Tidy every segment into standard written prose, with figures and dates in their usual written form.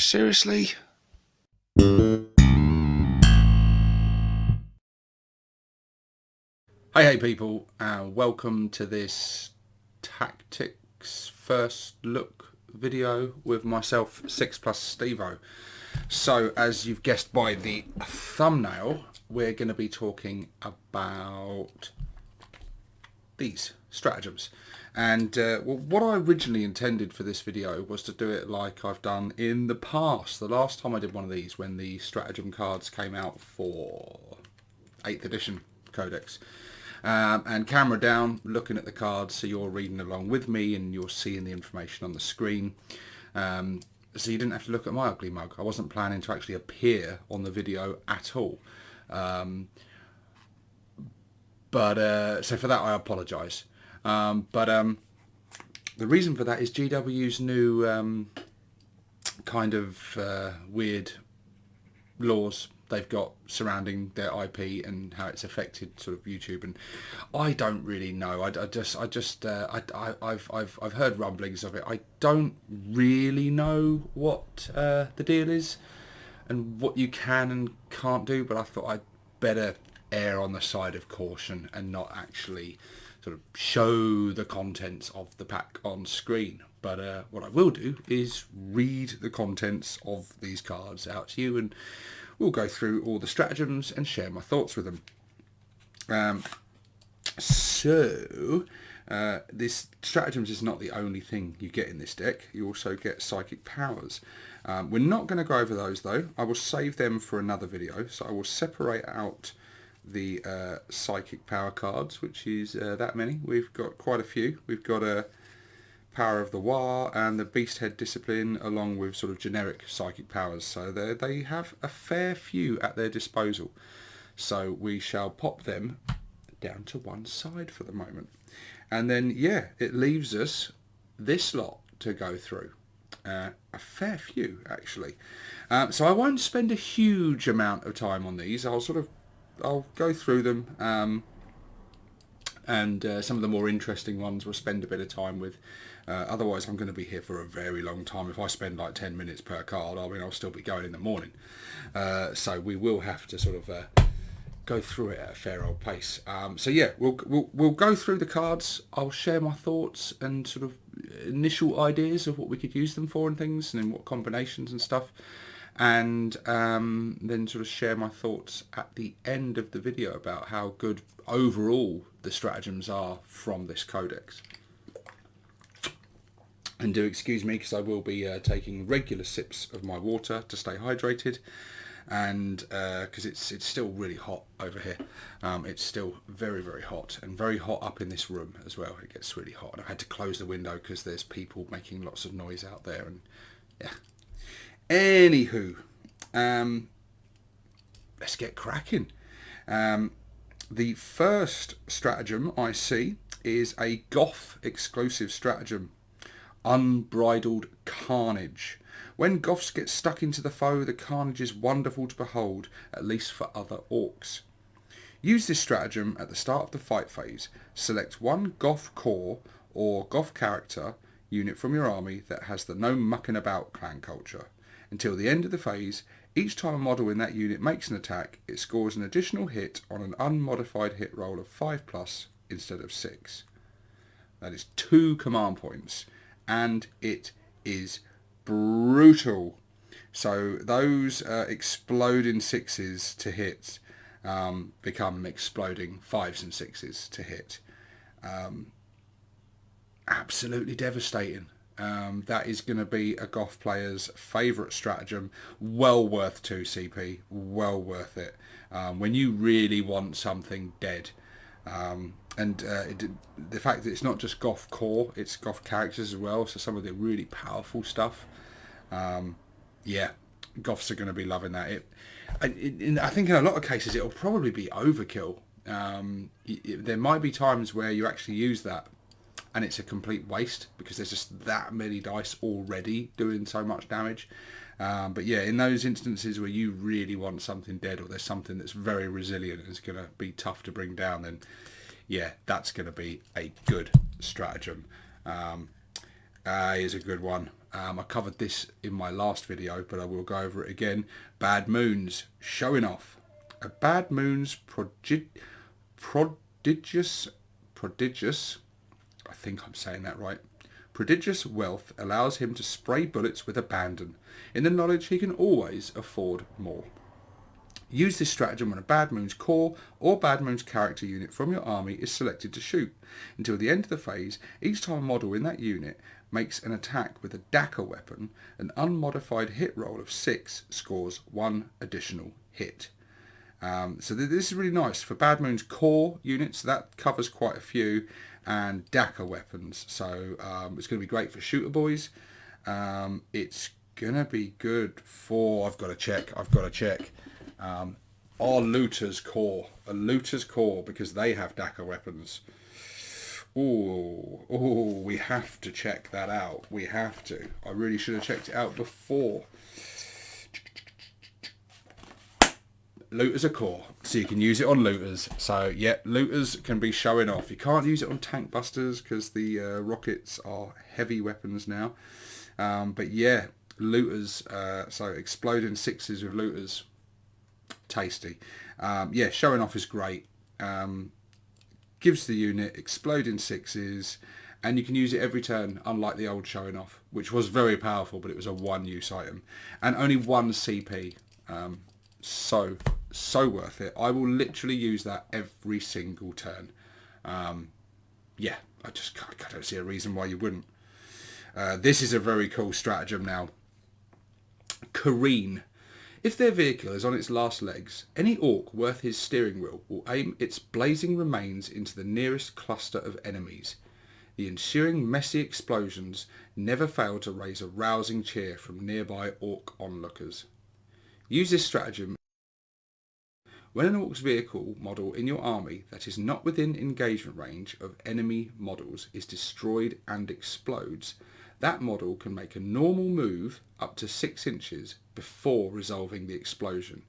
Seriously? Hey people, welcome to this tactics first look video with myself, 6 Plus Stevo. So as you've guessed by the thumbnail, we're going to be talking about these stratagems. And what I originally intended for this video was to do it like I've done in the past. The last time I did one of these, when the stratagem cards came out for 8th edition Codex. And camera down, looking at the cards, so you're reading along with me and you're seeing the information on the screen. So you didn't have to look at my ugly mug. I wasn't planning to actually appear on the video at all. So for that I apologise. The reason for that is GW's new kind of weird laws they've got surrounding their IP and how it's affected sort of YouTube, and I don't really know. I've heard rumblings of it. I don't really know what the deal is and what you can and can't do, but I thought I'd better err on the side of caution and not actually sort of show the contents of the pack on screen. But what I will do is read the contents of these cards out to you, and we'll go through all the stratagems and share my thoughts with them. This stratagems is not the only thing you get in this deck. You also get psychic powers. We're not going to go over those though. I will save them for another video. So I will separate out the psychic power cards, which is that many. We've got quite a few. We've got a Power of the War and the Beast Head Discipline, along with sort of generic psychic powers. So they have a fair few at their disposal. So we shall pop them down to one side for the moment. And then, yeah, it leaves us this lot to go through. A fair few, actually. So I won't spend a huge amount of time on these. I'll go through them. And some of the more interesting ones we'll spend a bit of time with. Otherwise I'm going to be here for a very long time. If I spend like 10 minutes per card, I mean, I'll still be going in the morning. So we will have to sort of go through it at a fair old pace. So yeah, we'll go through the cards. I'll share my thoughts and sort of initial ideas of what we could use them for and things, and in what combinations and stuff. And then sort of share my thoughts at the end of the video about how good overall the stratagems are from this codex. And do excuse me, because I will be taking regular sips of my water to stay hydrated, and because it's still really hot over here. It's still very, very hot, and very hot up in this room as well. It gets really hot, and I had to close the window because there's people making lots of noise out there, and yeah. Anywho, let's get cracking. The first stratagem I see is a Goth exclusive stratagem, Unbridled Carnage. When Goths get stuck into the foe, the carnage is wonderful to behold, at least for other orcs. Use this stratagem at the start of the fight phase. Select one Goth core or Goth character unit from your army that has the no mucking about clan culture. Until the end of the phase, each time a model in that unit makes an attack, it scores an additional hit on an unmodified hit roll of 5+ instead of 6. That is 2 command points, and it is brutal. So those exploding 6s to hit become exploding 5s and 6s to hit. Absolutely devastating. That is going to be a Goth player's favourite stratagem. Well worth 2 CP. Well worth it. When you really want something dead. The fact that it's not just Goth core, it's Goth characters as well. So some of the really powerful stuff. Yeah, Goths are going to be loving that. I think in a lot of cases it'll probably be overkill. There might be times where you actually use that and it's a complete waste because there's just that many dice already doing so much damage. But yeah, in those instances where you really want something dead, or there's something that's very resilient and is going to be tough to bring down, then yeah, that's going to be a good stratagem. Is a good one. I covered this in my last video, but I will go over it again. Bad moons, showing off. A bad moon's prodigious, I think I'm saying that right. Prodigious wealth allows him to spray bullets with abandon, in the knowledge he can always afford more. Use this stratagem when a Bad Moon's core or Bad Moon's character unit from your army is selected to shoot. Until the end of the phase, each time a model in that unit makes an attack with a Dakka weapon, an unmodified hit roll of 6 scores 1 additional hit. So this is really nice for Bad Moon's core units. That covers quite a few, and Dakka weapons. So it's going to be great for shooter boys. It's going to be good for... I've got to check. Our Looter's core. A Looter's core, because they have Dakka weapons. Oh, we have to check that out. We have to. I really should have checked it out before. Looters are core, so you can use it on looters. So yeah, looters can be showing off. You can't use it on tank busters because the rockets are heavy weapons now. But yeah, looters. So exploding 6s with looters, tasty. Yeah, showing off is great. Gives the unit exploding 6s, and you can use it every turn, unlike the old showing off, which was very powerful, but it was a one-use item and only 1 CP. So worth it. I will literally use that every single turn. Yeah, I don't see a reason why you wouldn't. This is a very cool stratagem now. Careen. If their vehicle is on its last legs, any orc worth his steering wheel will aim its blazing remains into the nearest cluster of enemies. The ensuing messy explosions never fail to raise a rousing cheer from nearby orc onlookers. Use this stratagem when an orc's vehicle model in your army that is not within engagement range of enemy models is destroyed and explodes. That model can make a normal move up to 6 inches before resolving the explosion.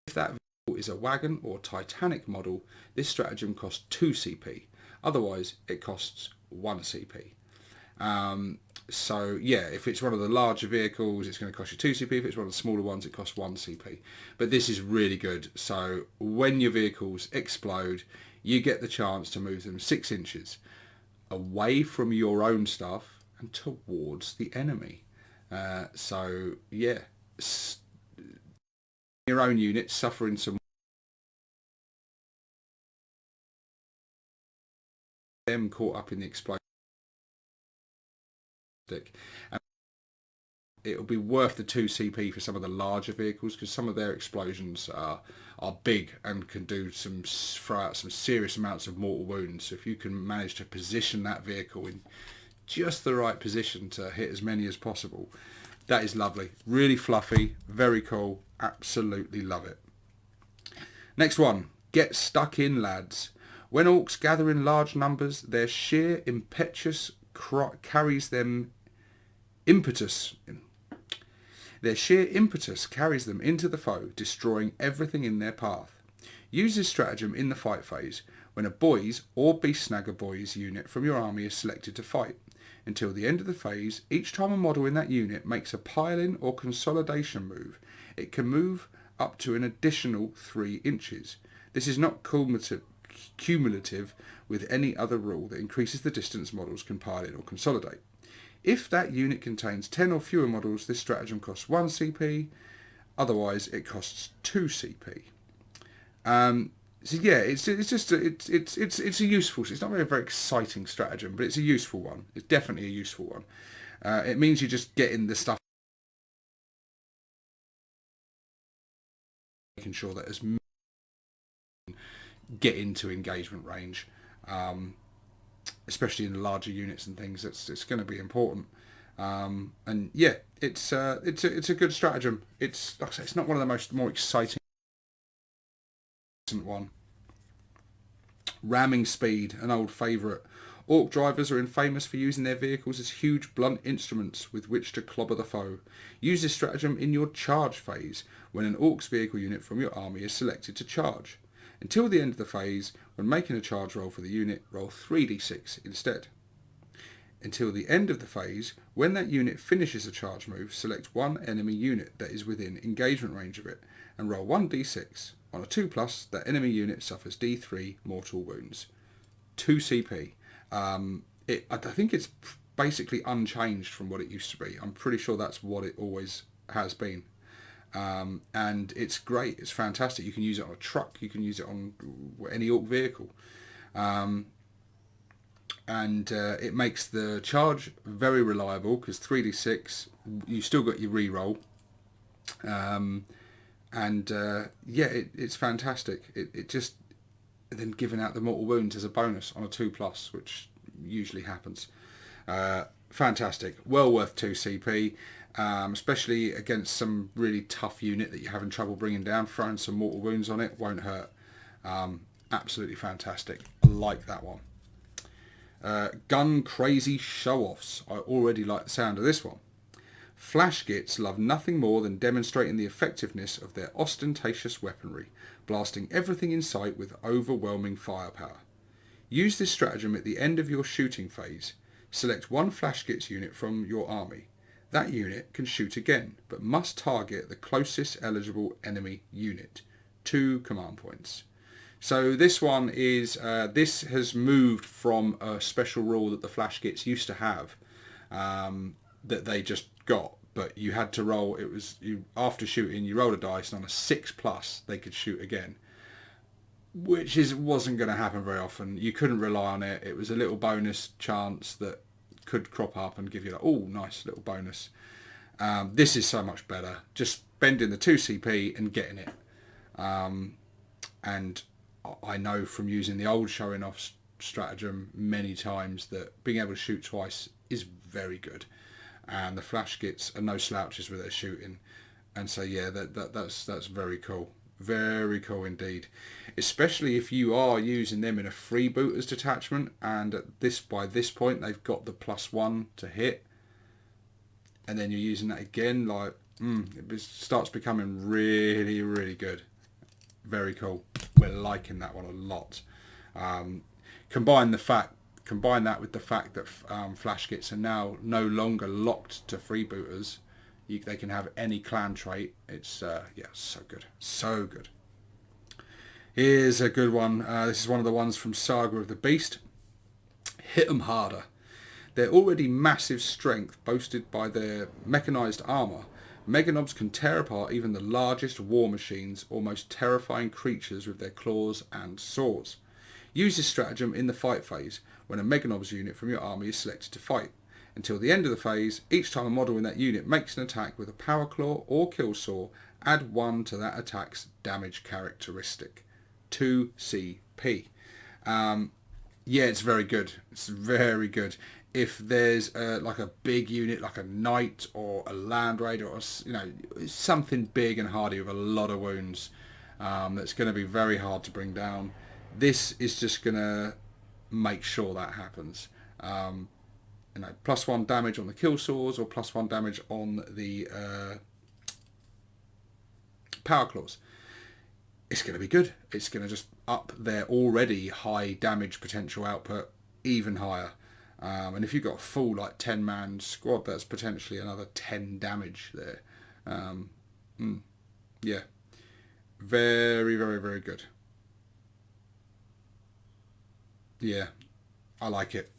If that vehicle is a wagon or Titanic model, this stratagem costs 2 CP. Otherwise, it costs 1 CP. So yeah, if it's one of the larger vehicles, it's going to cost you 2 CP. If it's one of the smaller ones, it costs 1 CP. But this is really good. So when your vehicles explode, you get the chance to move them 6 inches away from your own stuff and towards the enemy. So yeah, your own unit suffering some, them caught up in the explosion. And it'll be worth the 2 CP for some of the larger vehicles, because some of their explosions are big and can throw out some serious amounts of mortal wounds. So if you can manage to position that vehicle in just the right position to hit as many as possible, that is lovely. Really fluffy, very cool, absolutely love it. Next one, get stuck in, lads. When orcs gather in large numbers, their sheer impetus carries them into the foe, destroying everything in their path. Use this stratagem in the fight phase when a boys or beast snagger boys unit from your army is selected to fight. Until the end of the phase, each time a model in that unit makes a pile-in or consolidation move, it can move up to an additional 3 inches. This is not cumulative with any other rule that increases the distance models can pile in or consolidate. If that unit contains 10 or fewer models, this stratagem costs 1 CP. Otherwise, it costs 2 CP. So yeah, it's a useful. It's not really a very exciting stratagem, but it's a useful one. It's definitely a useful one. It means you're just getting the stuff, making sure that as get into engagement range, especially in larger units and things. It's going to be important. And yeah, it's a good stratagem. It's, like I say, it's not one of the more exciting one. Ramming speed, an old favourite. Orc drivers are infamous for using their vehicles as huge blunt instruments with which to clobber the foe. Use this stratagem in your charge phase when an orc's vehicle unit from your army is selected to charge. Until the end of the phase, when making a charge roll for the unit, roll 3d6 instead. Until the end of the phase, when that unit finishes a charge move, select one enemy unit that is within engagement range of it and roll 1d6. On a 2+, that enemy unit suffers d3 mortal wounds. 2 CP. I think it's basically unchanged from what it used to be. I'm pretty sure that's what it always has been. And it's great. It's fantastic. You can use it on a truck. You can use it on any Ork vehicle. It makes the charge very reliable because 3d6, you still got your reroll. It's fantastic. It just, then giving out the mortal wounds as a bonus on a 2+, which usually happens. Fantastic. Well worth 2 CP, especially against some really tough unit that you're having trouble bringing down. Throwing some mortal wounds on it won't hurt. Absolutely fantastic. I like that one. Gun crazy show-offs. I already like the sound of this one. Flash gits love nothing more than demonstrating the effectiveness of their ostentatious weaponry, blasting everything in sight with overwhelming firepower. Use this stratagem at the end of your shooting phase. Select one Flash gits unit from your army. That unit can shoot again, but must target the closest eligible enemy unit. 2 command points. So this one is, this has moved from a special rule that the Flash gits used to have, that they just got, but you had to roll, it was, after shooting, you rolled a dice, and on a 6+, they could shoot again. Which wasn't going to happen very often. You couldn't rely on it. It was a little bonus chance that could crop up and give you like, oh, nice little bonus. This is so much better. Just spending the 2 CP and getting it. And I know from using the old showing off stratagem many times that being able to shoot twice is very good. And the Flash gits are no slouches with their shooting. And so yeah, that's very cool. Very cool indeed, especially if you are using them in a freebooters detachment, and by this point they've got the +1 to hit, and then you're using that again. Like, it starts becoming really, really good. Very cool. We're liking that one a lot. Combine that with the fact that Flash gits are now no longer locked to freebooters. They can have any clan trait. It's so good, so good. Here's a good one. This is one of the ones from Saga of the Beast. Hit 'em harder. Their already massive strength, boasted by their mechanized armor, Meganobs can tear apart even the largest war machines, almost terrifying creatures with their claws and saws. Use this stratagem in the fight phase when a Meganobs unit from your army is selected to fight. Until the end of the phase, each time a model in that unit makes an attack with a power claw or kill saw, add 1 to that attack's damage characteristic. 2 CP. It's very good. It's very good. If there's like a big unit like a knight or a land raider or something big and hardy with a lot of wounds, that's going to be very hard to bring down, this is just going to make sure that happens. +1 damage on the kill saws or +1 damage on the power claws. It's going to be good. It's going to just up their already high damage potential output even higher. And if you've got a full 10-man squad, that's potentially another 10 damage there. Yeah. Very, very, very good. Yeah, I like it.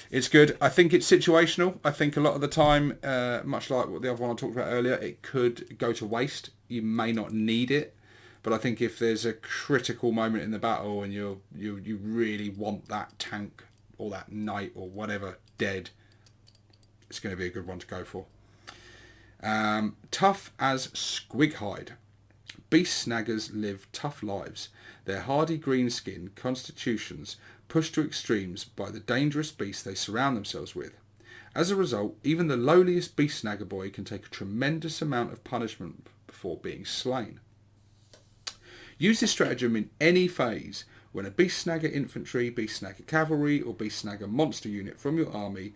It's good. I think it's situational. I think a lot of the time, much like what the other one I talked about earlier, it could go to waste. You may not need it, but I think if there's a critical moment in the battle and you really want that tank or that knight or whatever dead, it's going to be a good one to go for. Tough as Squighide. Beast snaggers live tough lives. Their hardy green skin constitutions pushed to extremes by the dangerous beasts they surround themselves with. As a result, even the lowliest beast snagger boy can take a tremendous amount of punishment before being slain. Use this stratagem in any phase when a beast snagger infantry, beast snagger cavalry, or beast snagger monster unit from your army.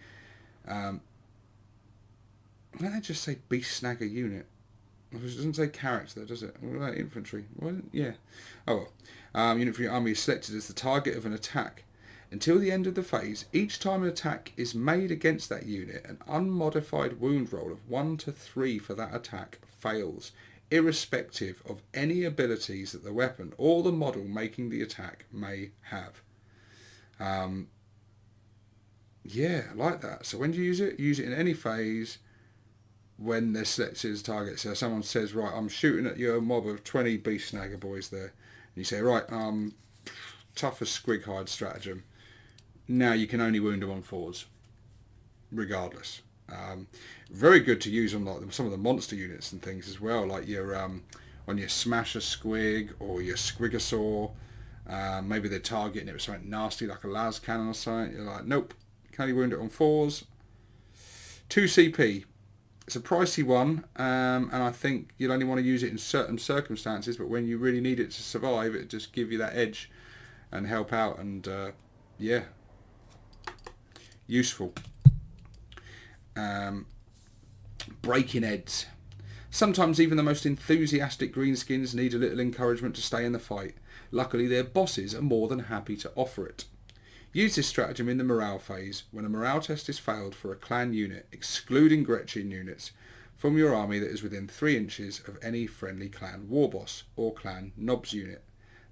Why don't they just say beast snagger unit? It doesn't say character, does it? What about infantry? Well, yeah. Oh well. Unit from your army is selected as the target of an attack. Until the end of the phase, each time an attack is made against that unit, an unmodified wound roll of 1 to 3 for that attack fails, irrespective of any abilities that the weapon or the model making the attack may have. Yeah, I like that. So when do you use it? Use it in any phase when they're selected as target. So someone says, right, I'm shooting at your mob of 20 beast snagger boys there. And you say, right, tough as squig hide stratagem. Now you can only wound them on 4s, regardless. Very good to use on like some of the monster units and things as well, like your on your smasher squig or your squigosaur. Maybe they're targeting it with something nasty like a las cannon or something. You're like, nope, can only wound it on 4s. 2 CP. It's a pricey one, and I think you'll only want to use it in certain circumstances, but when you really need it to survive, it just give you that edge and help out, and yeah, useful. Breaking heads. Sometimes even the most enthusiastic greenskins need a little encouragement to stay in the fight. Luckily their bosses are more than happy to offer it. Use this stratagem in the morale phase when a morale test is failed for a clan unit, excluding Gretchen units, from your army that is within 3 inches of any friendly clan warboss or clan nobs unit.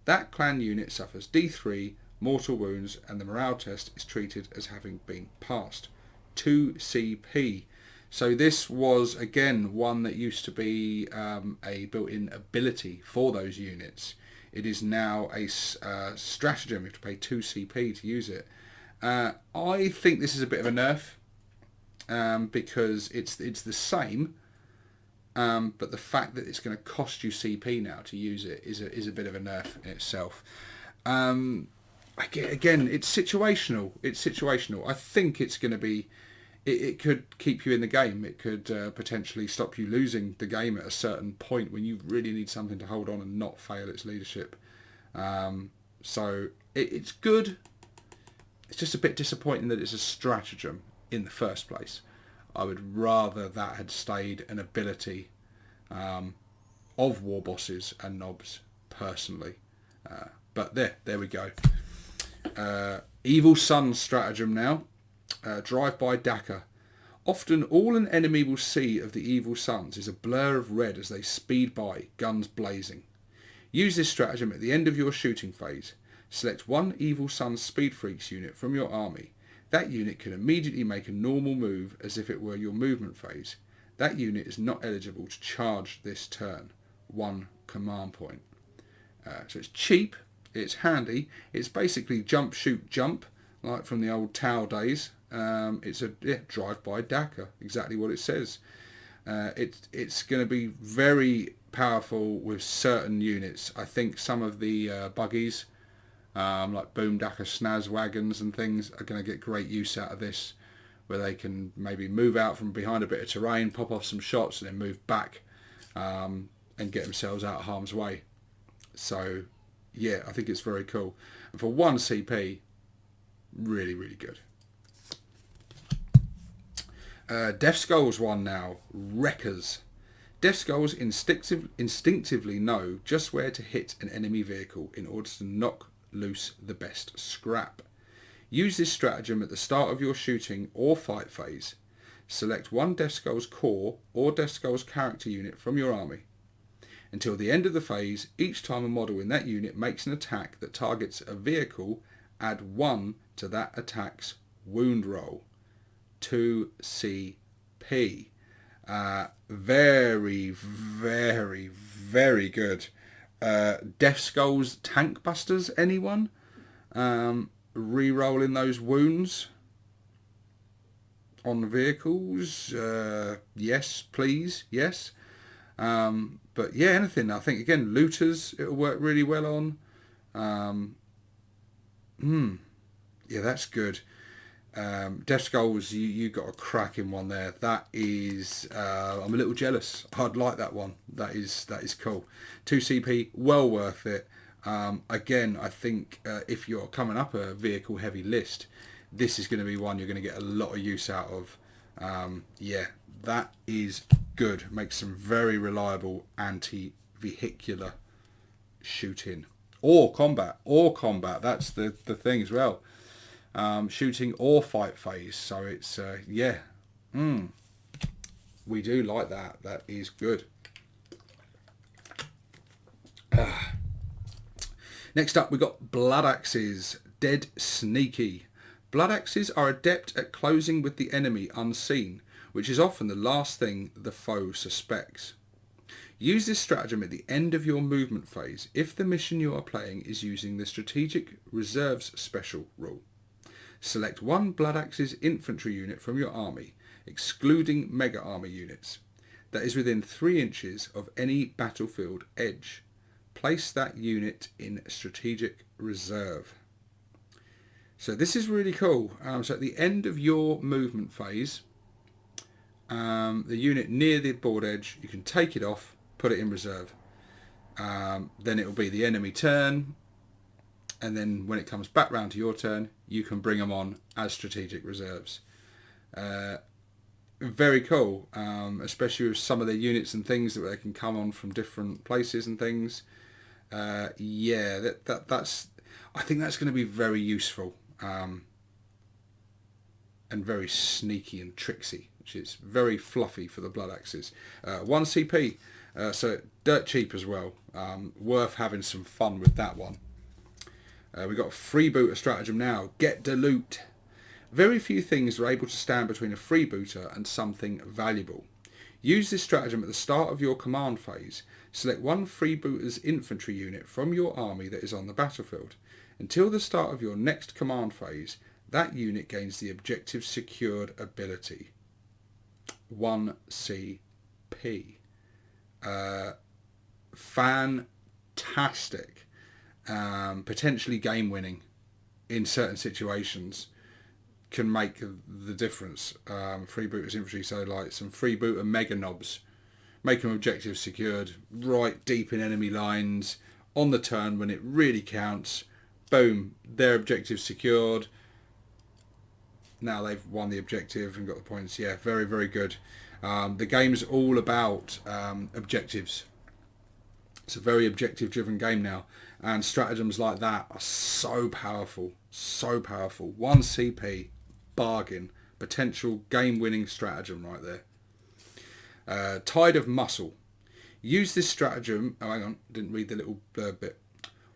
That clan unit suffers D3 mortal wounds and the morale test is treated as having been passed. 2 CP. So this was again one that used to be a built-in ability for those units. It is now a stratagem. You have to pay 2 CP to use it. I think this is a bit of a nerf because it's the same, but the fact that it's going to cost you CP now to use it is a bit of a nerf in itself. Again, it's situational. It's situational. I think it's going to be. It could keep you in the game. It could potentially stop you losing the game at a certain point when you really need something to hold on and not fail its leadership. So it's good. It's just a bit disappointing that it's a stratagem in the first place. I would rather that had stayed an ability of war bosses and nobs personally. But there we go. Evil Sun stratagem now. Drive-by Dakka. Often all an enemy will see of the evil suns is a blur of red as they speed by, guns blazing. Use this stratagem at the end of your shooting phase. Select one evil sun speed freaks unit from your army. That unit can immediately make a normal move as if it were your movement phase. That unit is not eligible to charge this turn. 1 command point. So it's cheap, it's handy, it's basically jump, shoot, jump, like from the old Tau days. It's a drive-by Dakka, exactly what it says. It's going to be very powerful with certain units. I think some of the buggies, like Boom Dakka snaz wagons and things, are going to get great use out of this, where they can maybe move out from behind a bit of terrain, pop off some shots, and then move back and get themselves out of harm's way. So, yeah, I think it's very cool. And for 1 CP, really, really good. Death Skulls one now. Wreckers. Death Skulls instinctively know just where to hit an enemy vehicle in order to knock loose the best scrap. Use this stratagem at the start of your shooting or fight phase. Select one Death Skulls core or Death Skulls character unit from your army. Until the end of the phase, each time a model in that unit makes an attack that targets a vehicle, add 1 to that attack's wound roll. 2 CP. Very, very, very good. Death Skulls tank busters, anyone? Re-rolling those wounds on vehicles? Yes, please, yes. But yeah, anything. I think, again, looters, it'll work really well on. Yeah, that's good. Death Skulls, you got a cracking one there. That is, I'm a little jealous. I'd like that one. That is cool. 2 CP, well worth it. Again, I think if you're coming up a vehicle heavy list, this is going to be one you're going to get a lot of use out of. Yeah, that is good. Makes some very reliable anti-vehicular shooting or combat. That's the thing as well. shooting or fight phase. So it's, yeah, we do like that. That is good. Next up, we got Blood Axes. Dead Sneaky. Blood Axes are adept at closing with the enemy unseen, which is often the last thing the foe suspects. Use this stratagem at the end of your movement phase if the mission you are playing is using the Strategic Reserves Special rule. Select one Blood Axes infantry unit from your army, excluding Mega Army units, that is within 3 inches of any battlefield edge. Place that unit in Strategic Reserve. So this is really cool. So at the end of your movement phase, the unit near the board edge, you can take it off, put it in reserve. Then it will be the enemy turn, and then when it comes back round to your turn, you can bring them on as strategic reserves. Very cool, especially with some of their units and things that they can come on from different places and things. Yeah, that's. I think that's going to be very useful, and very sneaky and tricksy, which is very fluffy for the Blood Axes. 1 CP, so dirt cheap as well. Worth having some fun with that one. We've got a freebooter stratagem now. Get the loot. Very few things are able to stand between a freebooter and something valuable. Use this stratagem at the start of your command phase. Select one freebooter's infantry unit from your army that is on the battlefield. Until the start of your next command phase, that unit gains the objective secured ability. 1 CP. Fantastic. Potentially game winning in certain situations. Can make the difference. Freebooters infantry, so like some freebooter mega knobs, make them objectives secured right deep in enemy lines on the turn when it really counts. Boom, their objective secured. Now they've won the objective and got the points. Yeah, very, very good. The game's all about objectives. It's a very objective driven game now, and stratagems like that are so powerful, so powerful. 1 CP, bargain, potential game winning stratagem right there. Tide of Muscle. Use this stratagem. Oh, hang on, didn't read the little blurb bit.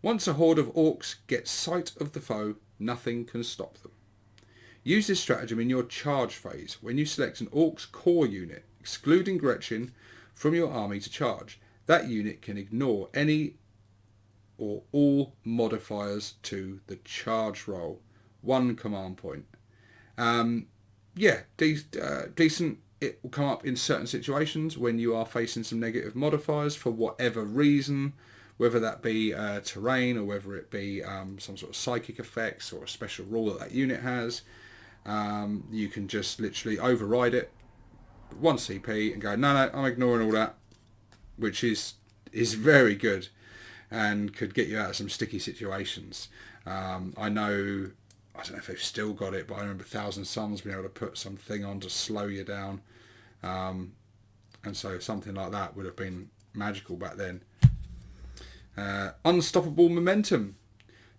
Once a horde of orcs gets sight of the foe, nothing can stop them. Use this stratagem in your charge phase when you select an orc's core unit, excluding Gretchen, from your army to charge. That unit can ignore any or all modifiers to the charge roll. 1 command point. Yeah, decent. It will come up in certain situations when you are facing some negative modifiers for whatever reason, whether that be terrain or whether it be some sort of psychic effects or a special rule that unit has. You can just literally override it, 1 CP, and go, no, I'm ignoring all that, which is very good and could get you out of some sticky situations. I know, I don't know if they've still got it, but I remember Thousand Suns being able to put something on to slow you down. And so something like that would have been magical back then. Unstoppable Momentum.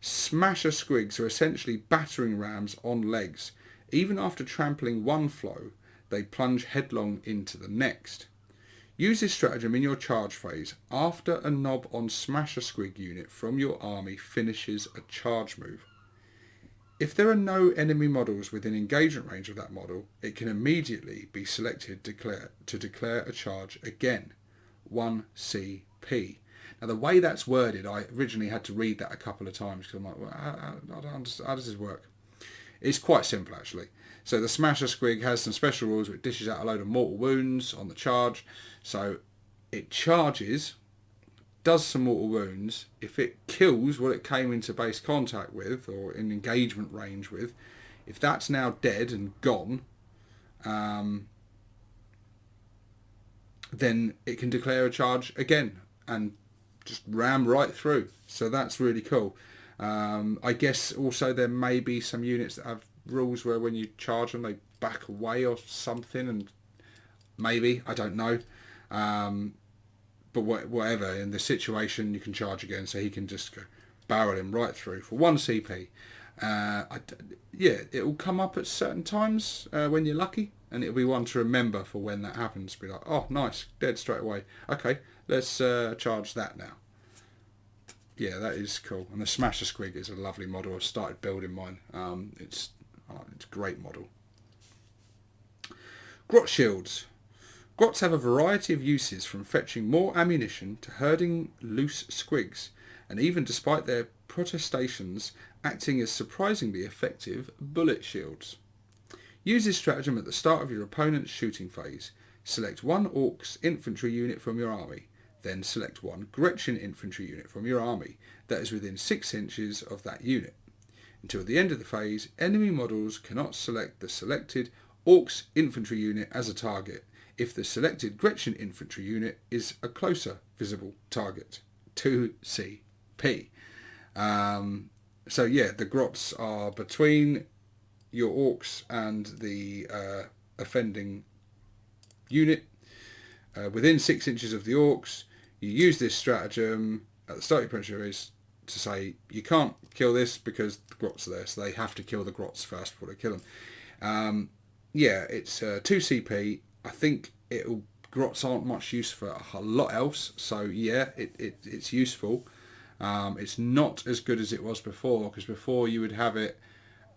Smasher squigs are essentially battering rams on legs. Even after trampling one flow, they plunge headlong into the next. Use this stratagem in your charge phase after a knob on Smasher Squig unit from your army finishes a charge move. If there are no enemy models within engagement range of that model, it can immediately be selected to declare a charge again. 1 CP. Now the way that's worded, I originally had to read that a couple of times because I'm like, well, I don't understand. How does this work? It's quite simple actually. So the Smasher Squig has some special rules which dishes out a load of mortal wounds on the charge. So it charges, does some mortal wounds. If it kills what it came into base contact with or in engagement range with, if that's now dead and gone, then it can declare a charge again and just ram right through. So that's really cool. I guess also there may be some units that have rules where when you charge them they back away or something, and maybe, I don't know. But whatever, in the situation you can charge again, so he can just go barrel him right through for 1 CP. Yeah, it will come up at certain times when you're lucky, and it'll be one to remember for when that happens. Be like, oh, nice, dead straight away. Okay, let's charge that now. Yeah, that is cool. And the Smasher Squig is a lovely model. I've started building mine. It's a great model. Grot Shields. Grots have a variety of uses, from fetching more ammunition to herding loose squigs, and even despite their protestations, acting as surprisingly effective bullet shields. Use this stratagem at the start of your opponent's shooting phase. Select one Ork's infantry unit from your army, then select one Gretchen infantry unit from your army that is within 6 inches of that unit. Until the end of the phase, enemy models cannot select the selected Ork's infantry unit as a target if the selected Gretchen infantry unit is a closer visible target. 2CP. So yeah, the grots are between your Orks and the offending unit. Within 6 inches of the Orks, you use this stratagem at the start of your pressure to say you can't kill this because the grots are there, so they have to kill the grots first before they kill them. Yeah, it's 2CP. I think grots aren't much use for a lot else, so yeah, it's useful. It's not as good as it was before, because before you would have it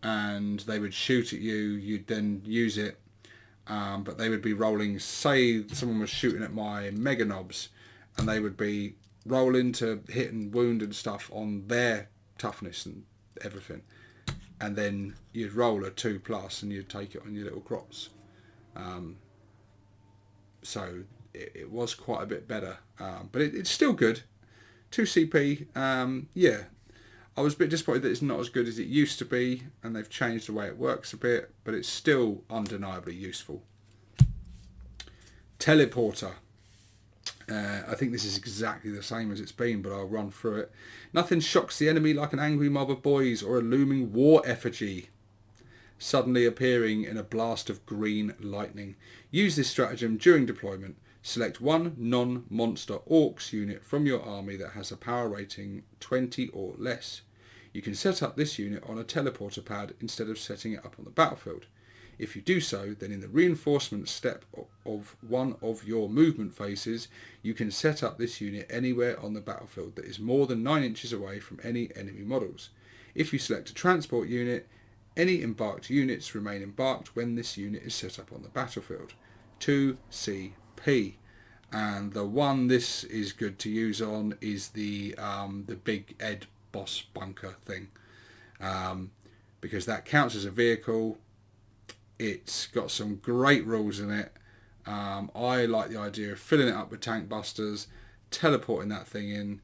and they would shoot at you, you'd then use it, but they would be rolling, say someone was shooting at my mega knobs, and they would be rolling to hit and wound and stuff on their toughness and everything, and then you'd roll a 2+ and you'd take it on your little grots. So it was quite a bit better, but it's still good. 2CP, yeah. I was a bit disappointed that it's not as good as it used to be, and they've changed the way it works a bit, but it's still undeniably useful. Teleporter. I think this is exactly the same as it's been, but I'll run through it. Nothing shocks the enemy like an angry mob of boys or a looming war effigy suddenly appearing in a blast of green lightning. Use this stratagem during deployment. Select one non-monster Orks unit from your army that has a power rating 20 or less. You can set up this unit on a teleporter pad instead of setting it up on the battlefield. If you do so, then in the reinforcement step of one of your movement phases, you can set up this unit anywhere on the battlefield that is more than 9 inches away from any enemy models. If you select a transport unit, any embarked units remain embarked when this unit is set up on the battlefield. 2CP. And the one this is good to use on is the big Ed boss bunker thing, because that counts as a vehicle. It's got some great rules in it. I like the idea of filling it up with tank busters, teleporting that thing in.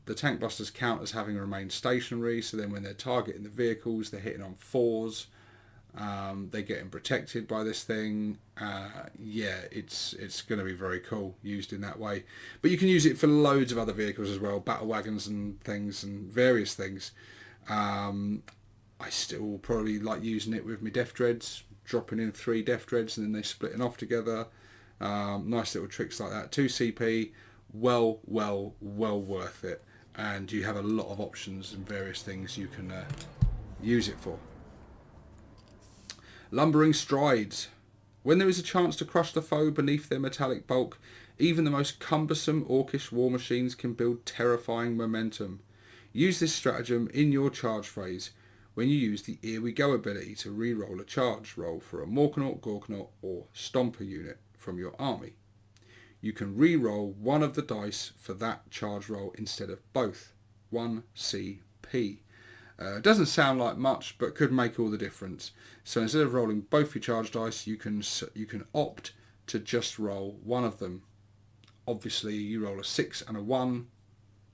The tank busters count as having remained stationary, so then when they're targeting the vehicles, they're hitting on 4s. They're getting protected by this thing. Yeah, it's going to be very cool used in that way. But you can use it for loads of other vehicles as well, battle wagons and things and various things. I still probably like using it with my Death Dreads, dropping in 3 Death Dreads and then they splitting off together. Nice little tricks like that. 2CP, well worth it. And you have a lot of options and various things you can use it for. Lumbering Strides. When there is a chance to crush the foe beneath their metallic bulk, even the most cumbersome Orkish war machines can build terrifying momentum. Use this stratagem in your charge phase when you use the Here We Go ability to re-roll a charge roll for a Morkanaut, Gorkanaut or Stomper unit from your army. You can re-roll one of the dice for that charge roll instead of both. 1CP. It doesn't sound like much, but could make all the difference. So instead of rolling both your charge dice, you can opt to just roll one of them. Obviously, you roll a 6 and a 1.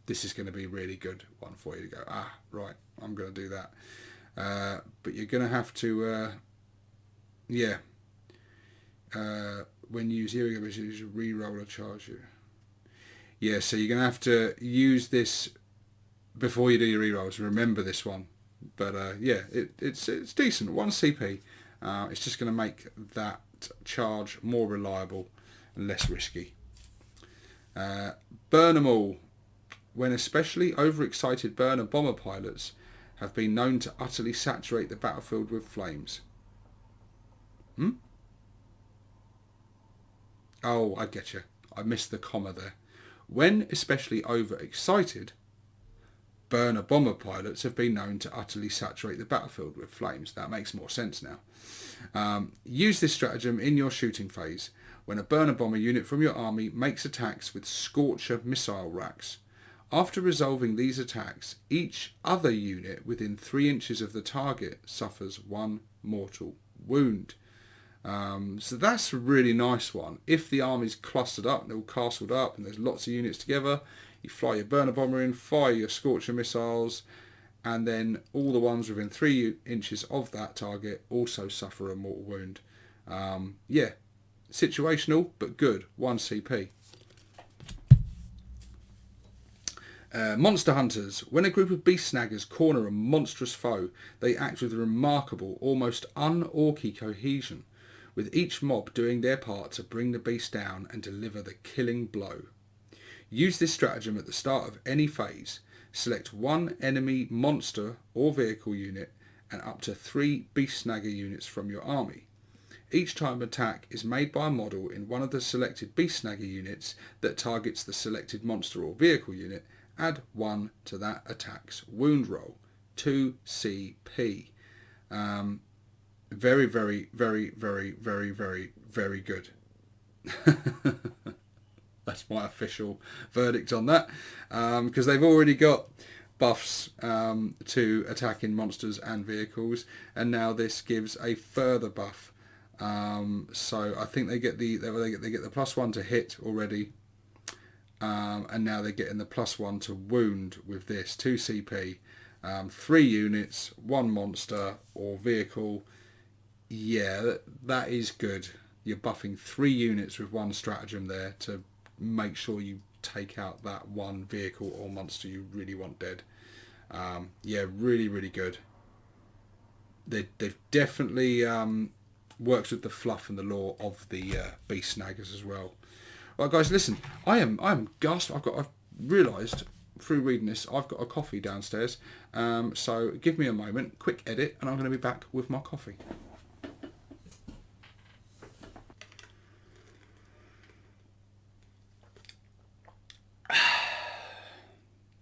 This is going to be a really good one for you to go, right, I'm going to do that. But you're going to have to, when you use Here We Go, you re-roll a charge. Yeah, so you're going to have to use this before you do your re-rolls. Remember this one. But yeah, it's decent. 1CP. It's just going to make that charge more reliable and less risky. Burn 'em all. When especially overexcited burner bomber pilots have been known to utterly saturate the battlefield with flames. Hmm? Oh, I get you. I missed the comma there. When especially overexcited, burner bomber pilots have been known to utterly saturate the battlefield with flames. That makes more sense now. Use this stratagem in your shooting phase when a burner bomber unit from your army makes attacks with Scorcher missile racks. After resolving these attacks, each other unit within 3 inches of the target suffers 1 mortal wound. So that's a really nice one. If the army's clustered up, they're all castled up, and there's lots of units together, you fly your burner bomber in, fire your Scorcher missiles, and then all the ones within 3 inches of that target also suffer a mortal wound. Yeah, situational, but good. 1 CP. Monster Hunters. When a group of beast snaggers corner a monstrous foe, they act with remarkable, almost un-orky cohesion, with each mob doing their part to bring the beast down and deliver the killing blow. Use this stratagem at the start of any phase. Select 1 enemy monster or vehicle unit and up to 3 beast snagger units from your army. Each time attack is made by a model in one of the selected beast snagger units that targets the selected monster or vehicle unit, add 1 to that attack's wound roll. 2 CP. Very, very, very, very, very, very, very good. That's my official verdict on that. Because they've already got buffs to attacking monsters and vehicles, and now this gives a further buff. So I think they get the +1 to hit already. And now they're getting the +1 to wound with this. 2 CP, 3 units, 1 monster or vehicle. Yeah, that is good. You're buffing 3 units with 1 stratagem there to make sure you take out that 1 vehicle or monster you really want dead. Yeah, really, really good. They've definitely worked with the fluff and the lore of the beast snaggers as well. Right, guys, listen. I'm gasped. I've realised through reading this I've got a coffee downstairs. So give me a moment, quick edit, and I'm going to be back with my coffee.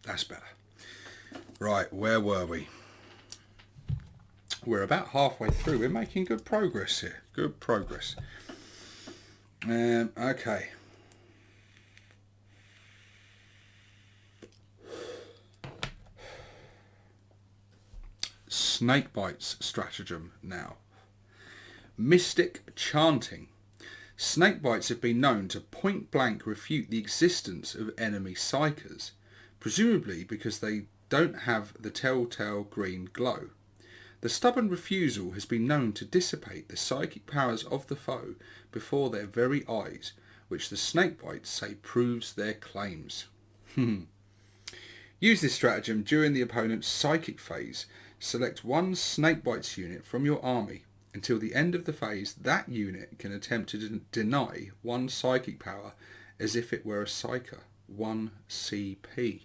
That's better. Right, where were we? We're about halfway through. We're making good progress here. Good progress. Okay. Snakebites stratagem now. Mystic chanting. Snakebites have been known to point blank refute the existence of enemy psykers, presumably because they don't have the telltale green glow. The stubborn refusal has been known to dissipate the psychic powers of the foe before their very eyes, which the snakebites say proves their claims. Use this stratagem during the opponent's psychic phase. Select 1 snakebites unit from your army. Until the end of the phase, that unit can attempt to deny 1 psychic power as if it were a psyker. 1 CP.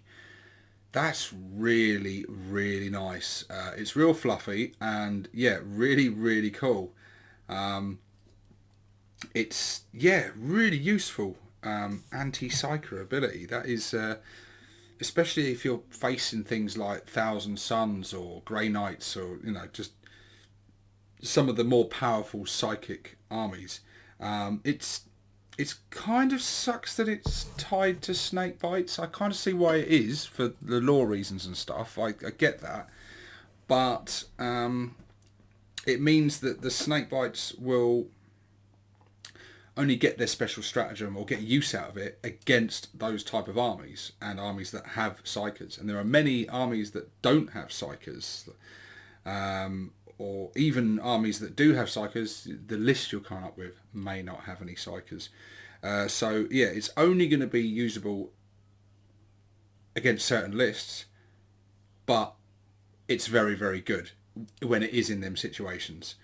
That's really, really nice. It's real fluffy and yeah, really, really cool. It's really useful anti-psyker ability. That is, especially if you're facing things like Thousand Suns or Grey Knights, or just some of the more powerful psychic armies. It's kind of sucks that it's tied to snake bites. I kind of see why it is for the lore reasons and stuff. I get that, but it means that the snake bites will only get their special stratagem or get use out of it against those type of armies and armies that have psykers. And there are many armies that don't have psykers, or even armies that do have psykers. The list you're coming up with may not have any psykers. So yeah, it's only going to be usable against certain lists, but it's very, very good when it is in them situations.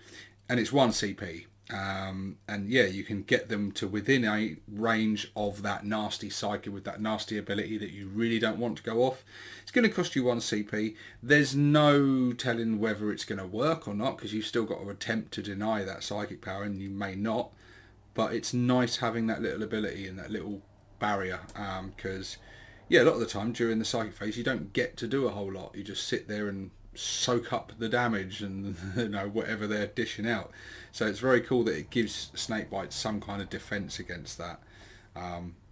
And it's 1 CP. And yeah, you can get them to within a range of that nasty cycle with that nasty ability that you really don't want to go off. It's going to cost you 1 CP. There's no telling whether it's going to work or not, because you've still got to attempt to deny that psychic power, and you may not. But it's nice having that little ability and that little barrier, because yeah, a lot of the time during the psychic phase you don't get to do a whole lot. You just sit there and soak up the damage and whatever they're dishing out. So it's very cool that it gives snakebite some kind of defense against that,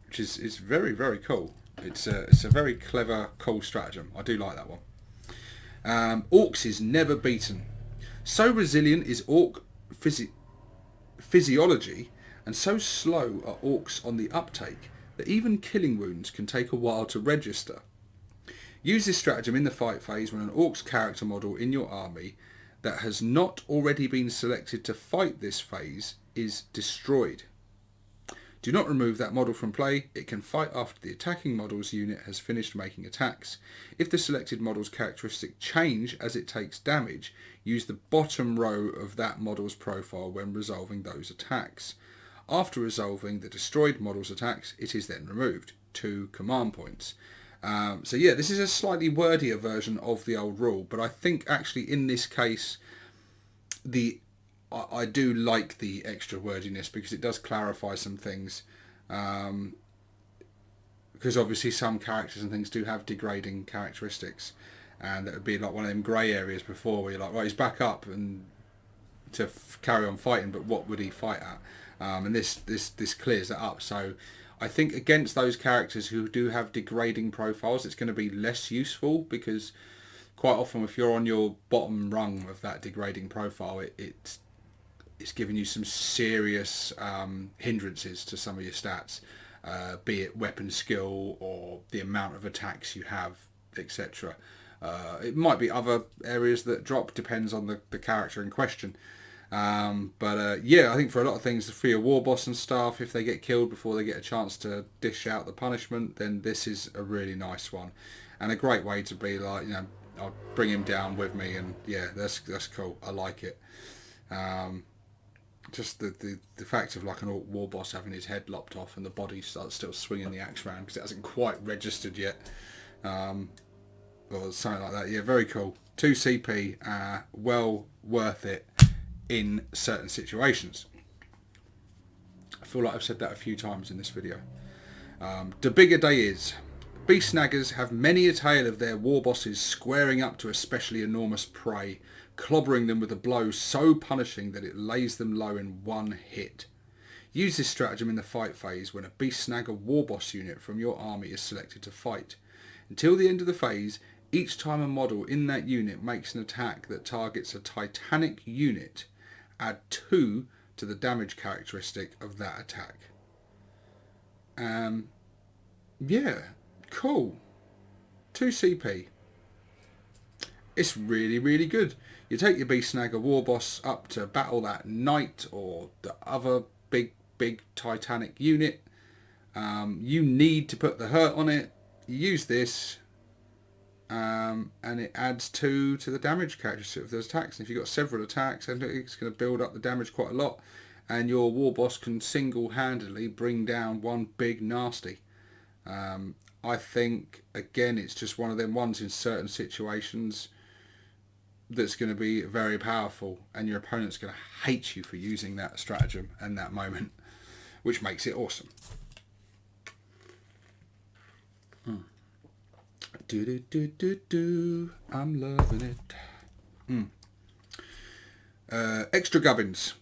which is very, very cool. It's a very clever, cool stratagem. I do like that one. Orcs is never beaten. So resilient is orc physiology, and so slow are orcs on the uptake, that even killing wounds can take a while to register. Use this stratagem in the fight phase when an orc's character model in your army that has not already been selected to fight this phase is destroyed. Do not remove that model from play. It can fight after the attacking model's unit has finished making attacks. If the selected model's characteristic change as it takes damage, use the bottom row of that model's profile when resolving those attacks. After resolving the destroyed model's attacks, it is then removed. 2 command points. So yeah, this is a slightly wordier version of the old rule, but I think actually in this case, I do like the extra wordiness because it does clarify some things. Because obviously some characters and things do have degrading characteristics, and it would be like one of them grey areas before where you're like, right, he's back up and to carry on fighting, but what would he fight at? And this clears that up. So I think against those characters who do have degrading profiles, it's going to be less useful, because quite often if you're on your bottom rung of that degrading profile, it's giving you some serious hindrances to some of your stats, be it weapon skill or the amount of attacks you have, etc. It might be other areas that drop, depends on the character in question. Yeah, I think for a lot of things, for your war boss and stuff, if they get killed before they get a chance to dish out the punishment, then this is a really nice one, and a great way to be like, I'll bring him down with me, and yeah, that's cool. I like it. Just the fact of like an orc war boss having his head lopped off and the body starts still swinging the axe around because it hasn't quite registered yet, or something like that. Yeah, very cool. 2 CP, well worth it in certain situations. I feel like I've said that a few times in this video. The bigger day is. Beast snaggers have many a tale of their war bosses squaring up to especially enormous prey, clobbering them with a blow so punishing that it lays them low in one hit. Use this stratagem in the fight phase when a beast snagger war boss unit from your army is selected to fight. Until the end of the phase, each time a model in that unit makes an attack that targets a titanic unit, add 2 to the damage characteristic of that attack. Yeah, cool. 2 CP. It's really, really good. You take your Beast Snagger war boss up to battle that knight or the other big titanic unit. You need to put the hurt on it. You use this, and it adds 2 to the damage characteristic of those attacks. And if you've got several attacks, and it's going to build up the damage quite a lot, and your war boss can single-handedly bring down one big nasty. I think, again, it's just one of them ones in certain situations that's going to be very powerful, and your opponent's going to hate you for using that stratagem and that moment, which makes it awesome. I'm loving it. Extra gubbins.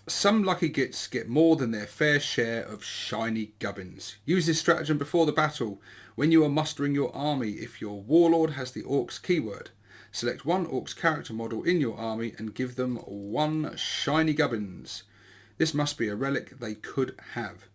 Some lucky gits get more than their fair share of shiny gubbins. Use this stratagem before the battle when you are mustering your army if your warlord has the orc's keyword. Select one orc's character model in your army and give them 1 shiny gubbins. This must be a relic they could have.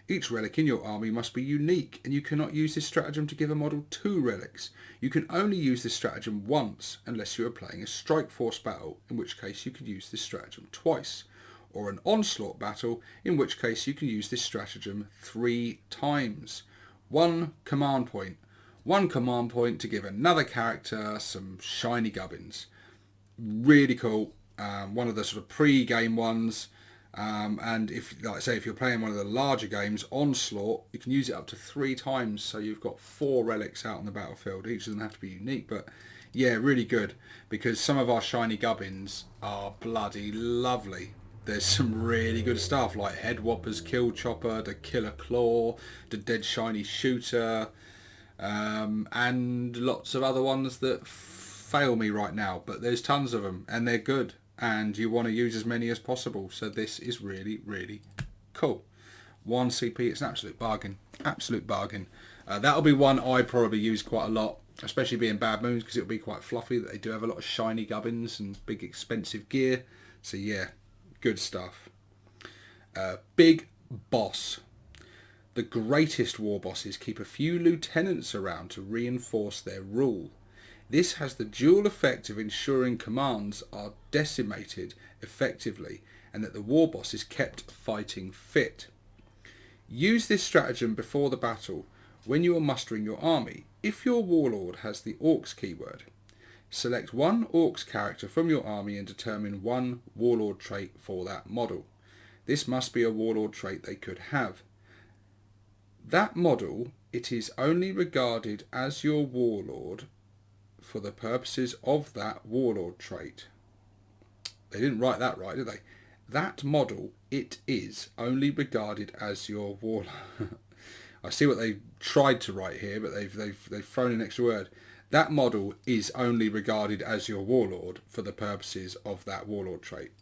Each relic in your army must be unique, and you cannot use this stratagem to give a model 2 relics. You can only use this stratagem once unless you are playing a strike force battle, in which case you could use this stratagem twice, or an onslaught battle, in which case you can use this stratagem 3 times. 1 command point. 1 command point to give another character some shiny gubbins. Really cool. One of the sort of pre-game ones. And if, like I say, if you're playing one of the larger games, Onslaught, you can use it up to 3 times. So you've got 4 relics out on the battlefield. Each of them have to be unique, but yeah, really good, because some of our shiny gubbins are bloody lovely. There's some really good stuff like Head Whoppers, Kill Chopper, the Killer Claw, the Dead Shiny Shooter, and lots of other ones that fail me right now. But there's tons of them, and they're good, and you want to use as many as possible. So this is really, really cool. 1 CP, it's an absolute bargain. Absolute bargain. That'll be one I probably use quite a lot, especially being Bad Moons, because it'll be quite fluffy. They do have a lot of shiny gubbins and big expensive gear. So yeah, good stuff. Big Boss. The greatest war bosses keep a few lieutenants around to reinforce their rule. This has the dual effect of ensuring commands are decimated effectively and that the war boss is kept fighting fit. Use this stratagem before the battle when you are mustering your army. If your warlord has the Orcs keyword, select one Orcs character from your army and determine one warlord trait for that model. This must be a warlord trait they could have. That model, it is only regarded as your warlord for the purposes of that warlord trait. They didn't write that right, did they? That model, it is only regarded as your warlord. I see what they tried to write here, but they've thrown an extra word. That model is only regarded as your warlord for the purposes of that warlord trait.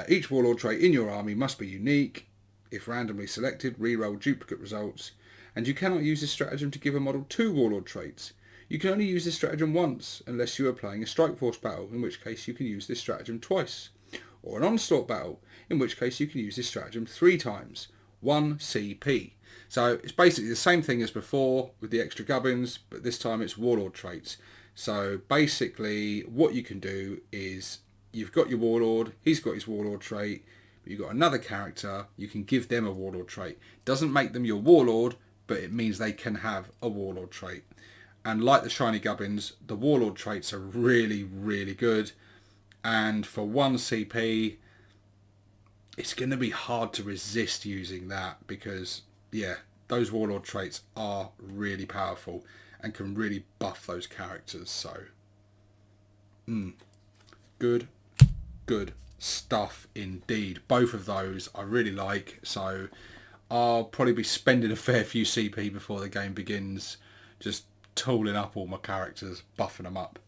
Each warlord trait in your army must be unique. If randomly selected, reroll duplicate results. And you cannot use this stratagem to give a model 2 warlord traits. You can only use this stratagem once, unless you are playing a Strike Force battle, in which case you can use this stratagem twice. Or an Onslaught battle, in which case you can use this stratagem 3 times. 1 CP. So it's basically the same thing as before with the extra gubbins, but this time it's warlord traits. So basically what you can do is you've got your warlord, he's got his warlord trait, but you've got another character, you can give them a warlord trait. Doesn't make them your warlord, but it means they can have a warlord trait. And like the shiny gubbins, the warlord traits are really, really good. And for 1 CP, it's going to be hard to resist using that because, yeah, those warlord traits are really powerful and can really buff those characters. So, good stuff indeed. Both of those I really like. So I'll probably be spending a fair few CP before the game begins, just tooling up all my characters, buffing them up.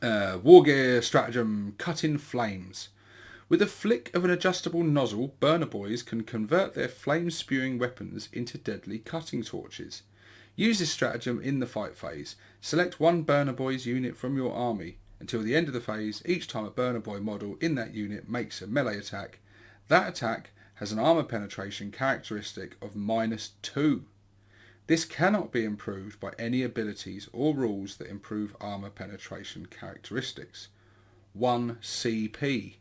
Wargear Stratagem, Cut in Flames. With a flick of an adjustable nozzle, burner boys can convert their flame-spewing weapons into deadly cutting torches. Use this stratagem in the fight phase. Select one burner boys unit from your army. Until the end of the phase, each time a burner boy model in that unit makes a melee attack, that attack has an armor penetration characteristic of -2. This cannot be improved by any abilities or rules that improve armor penetration characteristics. 1 CP.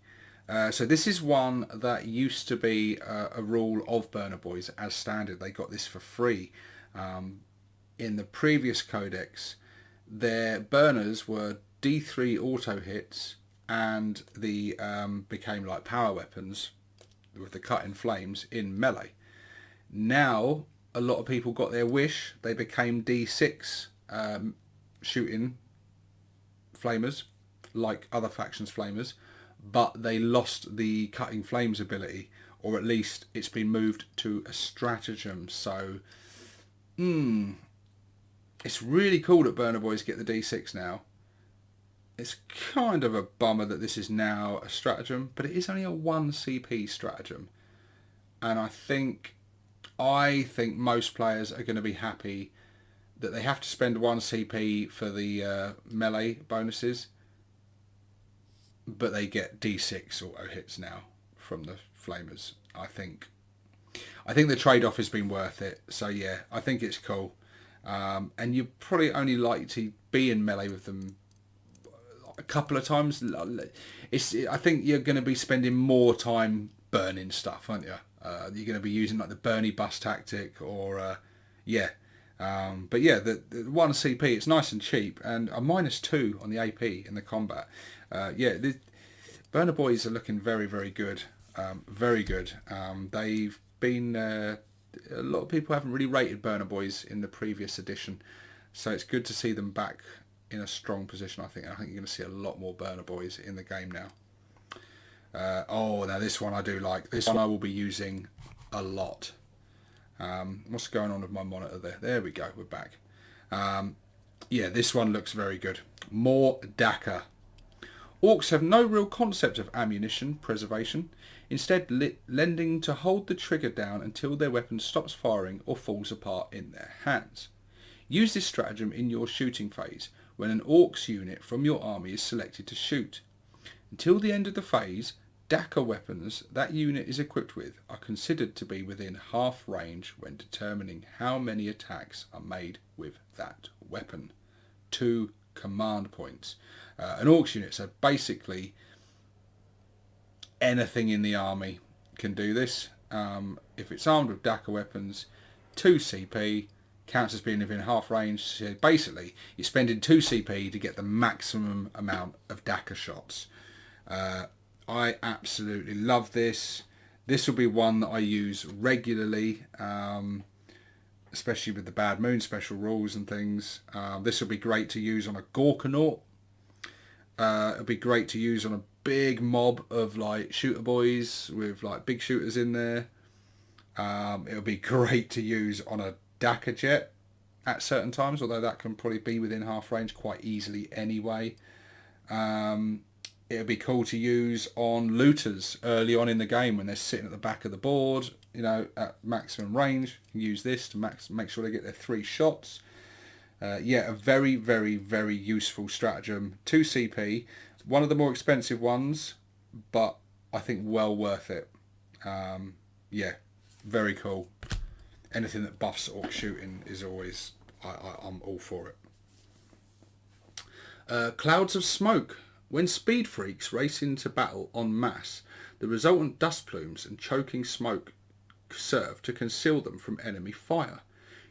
So this is one that used to be a rule of burner boys as standard. They got this for free. In the previous codex, their burners were D3 auto hits and the became like power weapons with the cut in flames in melee. Now a lot of people got their wish. They became D6 shooting flamers like other factions flamers, but they lost the cutting flames ability, or at least it's been moved to a stratagem. So it's really cool that burner boys get the D6 now. It's kind of a bummer that this is now a stratagem, but it is only a 1 CP stratagem. And I think most players are going to be happy that they have to spend 1 CP for the melee bonuses, but they get D6 auto hits now from the flamers. I think the trade-off has been worth it. So yeah, I think it's cool. And you're probably only likely to be in melee with them a couple of times. I think you're going to be spending more time burning stuff, aren't you? You're going to be using like the Bernie bus tactic, or but yeah, the 1 CP, it's nice and cheap, and a -2 on the AP in the combat. The burner boys are looking very, very good. Very good. They've been a lot of people haven't really rated Burner Boys in the previous edition, so it's good to see them back in a strong position. I think you're going to see a lot more Burner Boys in the game now. Now this one I do like. This one I will be using a lot. What's going on with my monitor there? There we go. We're back. Yeah, this one looks very good. More Dakka. Orks have no real concept of ammunition preservation, instead lending to hold the trigger down until their weapon stops firing or falls apart in their hands. Use this stratagem in your shooting phase when an Orks unit from your army is selected to shoot. Until the end of the phase, Dakka weapons that unit is equipped with are considered to be within half range when determining how many attacks are made with that weapon. 2 command points. An Orks unit, so basically anything in the army can do this. If it's armed with Dakka weapons, 2 CP, counts as being within half range. So basically, you're spending 2 CP to get the maximum amount of Dakka shots. I absolutely love this. This will be one that I use regularly, especially with the Bad Moon special rules and things. This will be great to use on a Gorkanaut. It'll be great to use on a big mob of like shooter boys with like big shooters in there. It'll be great to use on a Dakka jet at certain times, although that can probably be within half range quite easily anyway. It'll be cool to use on looters early on in the game when they're sitting at the back of the board, you know, at maximum range. Use this to make sure they get their 3 shots. Yeah, a very, very, very useful stratagem. 2 CP, one of the more expensive ones, but I think well worth it. Yeah, very cool. Anything that buffs Ork shooting is always, I'm all for it. Clouds of smoke. When speed freaks race into battle en masse, the resultant dust plumes and choking smoke serve to conceal them from enemy fire.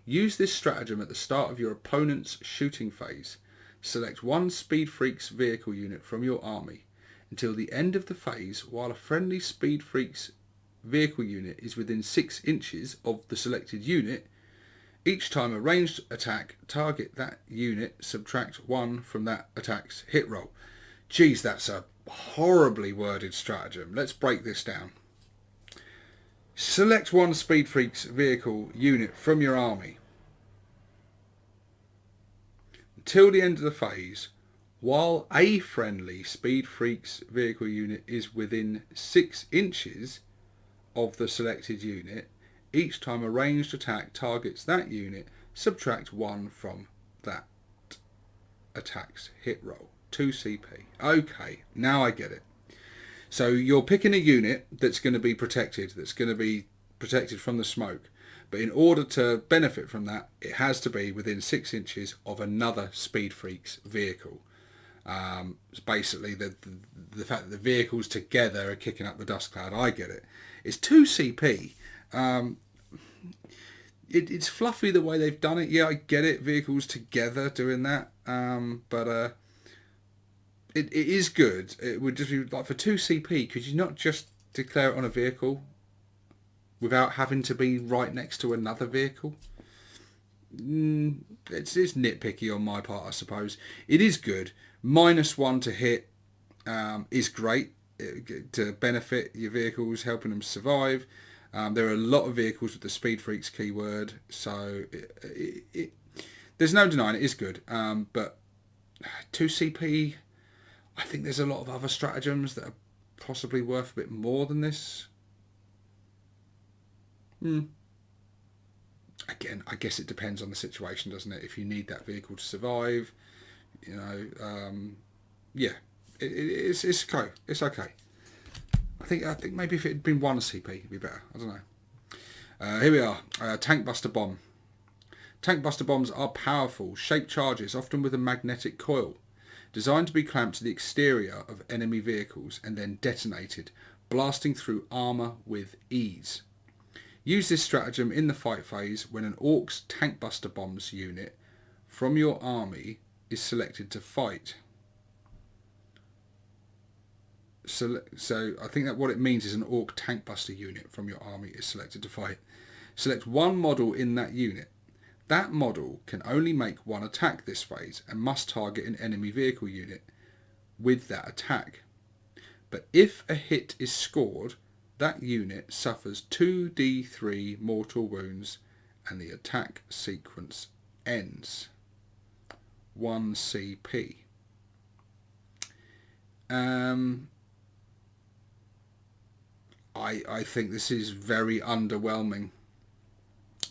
Use this stratagem at the start of your opponent's shooting phase. Select 1 speed freak's vehicle unit from your army. Until the end of the phase, while a friendly speed freak's vehicle unit is within 6 inches of the selected unit, each time a ranged attack target that unit, subtract 1 from that attack's hit roll. Geez, that's a horribly worded stratagem. Let's break this down. Select 1 Speed Freak's vehicle unit from your army. Until the end of the phase, while a friendly Speed Freak's vehicle unit is within 6 inches of the selected unit, each time a ranged attack targets that unit, subtract 1 from that attack's hit roll. 2 CP. Okay, now I get it. So you're picking a unit that's going to be protected, from the smoke. But in order to benefit from that, it has to be within 6 inches of another Speed Freak's vehicle. It's basically the fact that the vehicles together are kicking up the dust cloud. I get it. It's 2 CP. It's fluffy the way they've done it. Yeah, I get it. Vehicles together doing that. But it is good. It would just be like for 2 CP, could you not just declare it on a vehicle without having to be right next to another vehicle? It's nitpicky on my part, I suppose. It is good. -1 to hit is great to benefit your vehicles, helping them survive. There are a lot of vehicles with the Speed Freaks keyword, so there's no denying it is good. But 2 CP, I think there's a lot of other stratagems that are possibly worth a bit more than this. Again, I guess it depends on the situation, doesn't it? If you need that vehicle to survive, you know, yeah, it's okay. It's okay. I think maybe if it had been 1 CP, it'd be better. I don't know. Here we are. Tank Buster Bomb. Tank Buster bombs are powerful, shaped charges, often with a magnetic coil, designed to be clamped to the exterior of enemy vehicles and then detonated, blasting through armour with ease. Use this stratagem in the fight phase when an Ork's Tank Buster Bombs unit from your army is selected to fight. So I think that what it means is an Ork tank buster unit from your army is selected to fight. Select one model in that unit. That model can only make one attack this phase and must target an enemy vehicle unit with that attack. But if a hit is scored, that unit suffers 2d3 mortal wounds and the attack sequence ends. 1 CP. I think this is very underwhelming,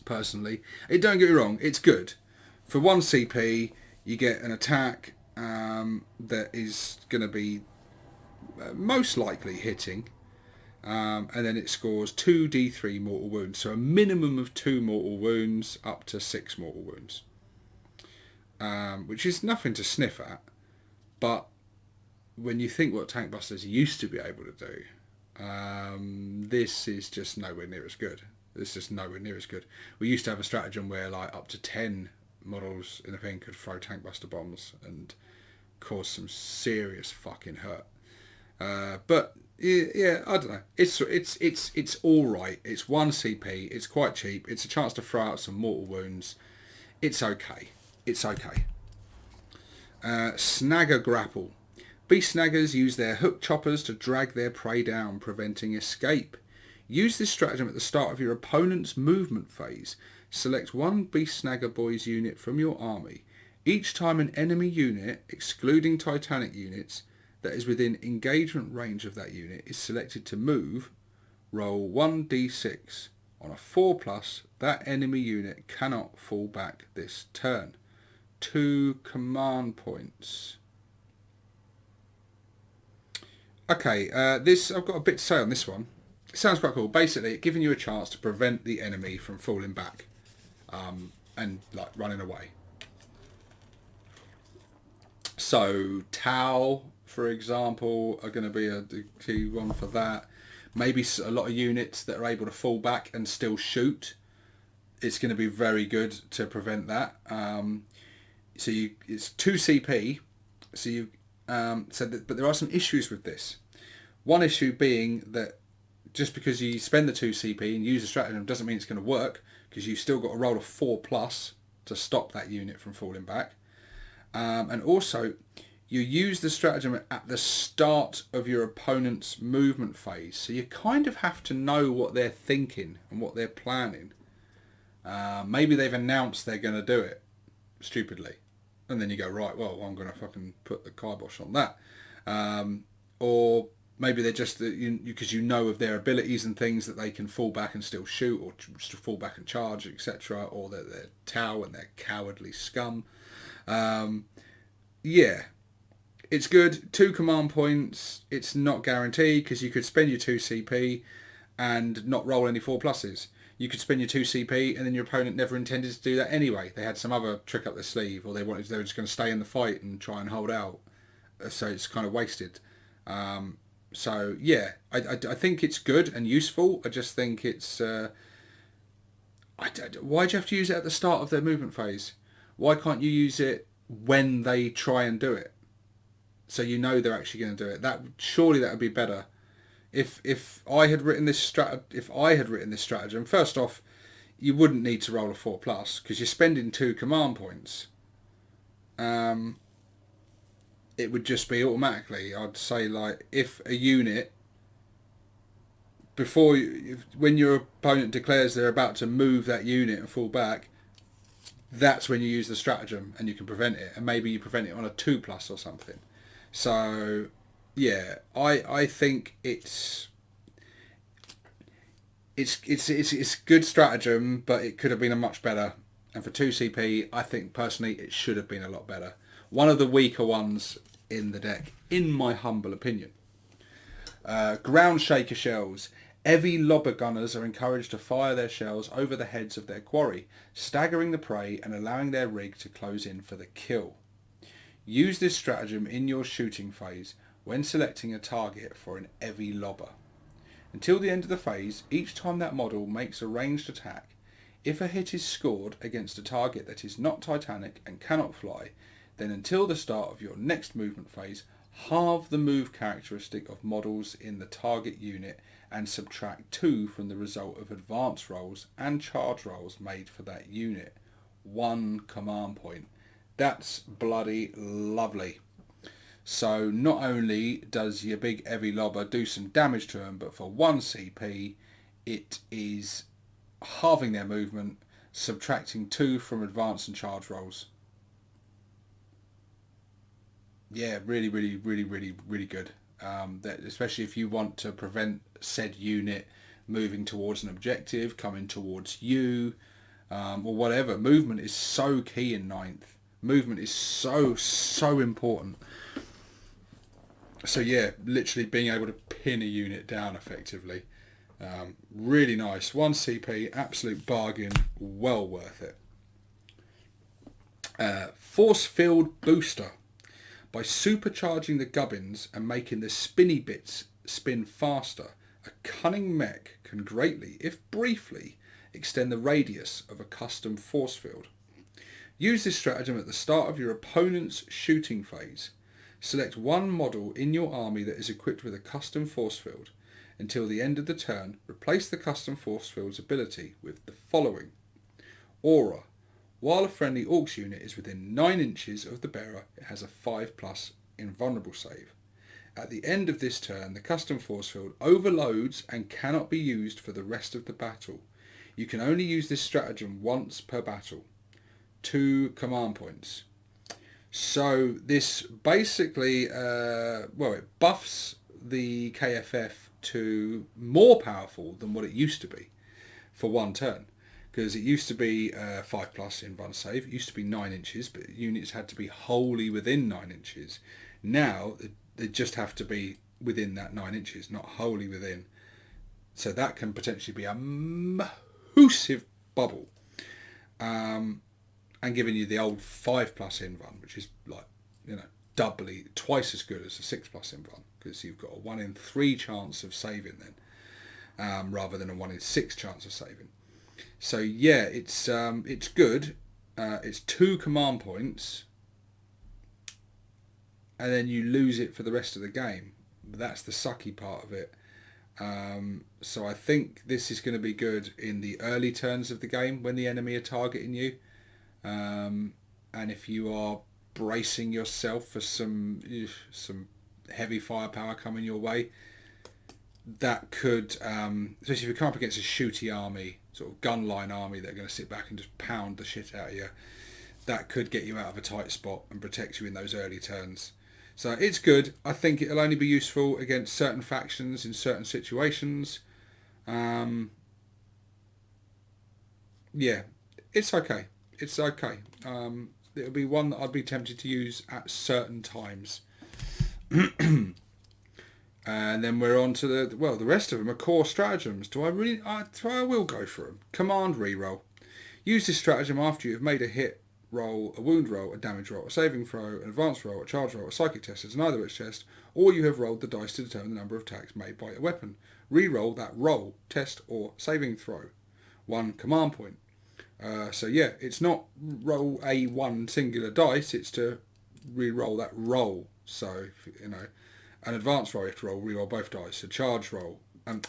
personally. Don't get me wrong, it's good. For 1 CP, you get an attack that is going to be most likely hitting, and then it scores 2d3 mortal wounds, so a minimum of 2 mortal wounds up to 6 mortal wounds, which is nothing to sniff at, but when you think what tank busters used to be able to do, this is just nowhere near as good. This is nowhere near as good. We used to have a stratagem where like up to 10 models in a thing could throw tank buster bombs and cause some serious fucking hurt. But yeah, I don't know. It's all right. It's 1 CP. It's quite cheap. It's a chance to throw out some mortal wounds. It's okay. It's okay. Snagger grapple. Beast snaggers use their hook choppers to drag their prey down, preventing escape. Use this stratagem at the start of your opponent's movement phase. Select one Beast Snagger Boys unit from your army. Each time an enemy unit, excluding Titanic units, that is within engagement range of that unit is selected to move, roll 1d6. On a 4+, that enemy unit cannot fall back this turn. 2 command points. Okay, this I've got a bit to say on this one. It sounds quite cool. Basically, it's giving you a chance to prevent the enemy from falling back and like running away. So Tau, for example, are going to be a key one for that. Maybe a lot of units that are able to fall back and still shoot. It's going to be very good to prevent that. It's 2 CP. But there are some issues with this. One issue being that just because you spend the 2 CP and use a stratagem doesn't mean it's going to work, because you've still got to roll a 4+ to stop that unit from falling back. And also, you use the stratagem at the start of your opponent's movement phase, so you kind of have to know what they're thinking and what they're planning. Maybe they've announced they're going to do it stupidly, and then you go, right, well, I'm going to fucking put the kibosh on that. Or maybe they're just, because you know of their abilities and things, that they can fall back and still shoot, or just fall back and charge, etc. Or they're Tau and they're cowardly scum. Yeah, it's good. 2 command points. It's not guaranteed, because you could spend your 2 CP and not roll any 4+. You could spend your 2 CP and then your opponent never intended to do that anyway. They had some other trick up their sleeve, or they were just going to stay in the fight and try and hold out. So it's kind of wasted. So yeah, I think it's good and useful. I just think it's... why do you have to use it at the start of their movement phase? Why can't you use it when they try and do it, so you know they're actually going to do it? Surely that would be better. If I had written this stratagem, first off, you wouldn't need to roll a 4+, because you're spending 2 command points. It would just be automatically, I'd say, like, if a unit, when your opponent declares they're about to move that unit and fall back, that's when you use the stratagem and you can prevent it, and maybe you prevent it on a 2+ or something. So yeah, I think it's good stratagem, but it could have been a much better. And for 2 CP, I think personally it should have been a lot better. One of the weaker ones in the deck, in my humble opinion. Ground shaker shells. Heavy lobber gunners are encouraged to fire their shells over the heads of their quarry, staggering the prey and allowing their rig to close in for the kill. Use this stratagem in your shooting phase when selecting a target for an heavy lobber. Until the end of the phase, each time that model makes a ranged attack, if a hit is scored against a target that is not Titanic and cannot fly, then until the start of your next movement phase, Halve the move characteristic of models in the target unit and subtract 2 from the result of advance rolls and charge rolls made for that unit. 1 command point. That's bloody lovely. So not only does your big heavy lobber do some damage to them, but for 1 CP it is halving their movement, subtracting 2 from advance and charge rolls. Yeah, really good. That, especially if you want to prevent said unit moving towards an objective, coming towards you, or whatever. Movement is so key in 9th. Movement is so important. So yeah, literally being able to pin a unit down effectively. Really nice. 1 CP, absolute bargain, well worth it. Force Field Booster. By supercharging the gubbins and making the spinny bits spin faster, a cunning mech can greatly, if briefly, extend the radius of a custom force field. Use this stratagem at the start of your opponent's shooting phase. Select one model in your army that is equipped with a custom force field. Until the end of the turn, replace the custom force field's ability with the following. Aura. While a friendly Orcs unit is within 9 inches of the bearer, it has a 5+ invulnerable save. At the end of this turn, the custom force field overloads and cannot be used for the rest of the battle. You can only use this stratagem once per battle. 2 command points. So this basically, it buffs the KFF to more powerful than what it used to be for 1 turn. Because it used to be 5+ in run save. It used to be 9 inches, but units had to be wholly within 9 inches. Now they just have to be within that 9 inches, not wholly within. So that can potentially be a massive bubble. And giving you the old 5+ in run, which is like, doubly, twice as good as a 6+ in run, because you've got a 1 in 3 chance of saving then, rather than a 1 in 6 chance of saving. So yeah, it's good. It's 2 command points, and then you lose it for the rest of the game. That's the sucky part of it. So I think this is going to be good in the early turns of the game when the enemy are targeting you, and if you are bracing yourself for some heavy firepower coming your way. That could, especially if you come up against a shooty army, sort of gunline army that are going to sit back and just pound the shit out of you, that could get you out of a tight spot and protect you in those early turns. So it's good. I think it'll only be useful against certain factions in certain situations. Yeah, it's okay. It's okay. It'll be one that I'd be tempted to use at certain times. And then we're on to the rest of them are core stratagems. I will go for them. Command reroll. Use this stratagem after you have made a hit roll, a wound roll, a damage roll, a saving throw, an advanced roll, a charge roll, a psychic test as an either which test, or you have rolled the dice to determine the number of attacks made by a weapon. Reroll that roll, test, or saving throw. 1 command point. So yeah, it's not roll a 1 singular dice, it's to re-roll that roll. So, an advanced roll, you have to re-roll both dice. A charge roll, a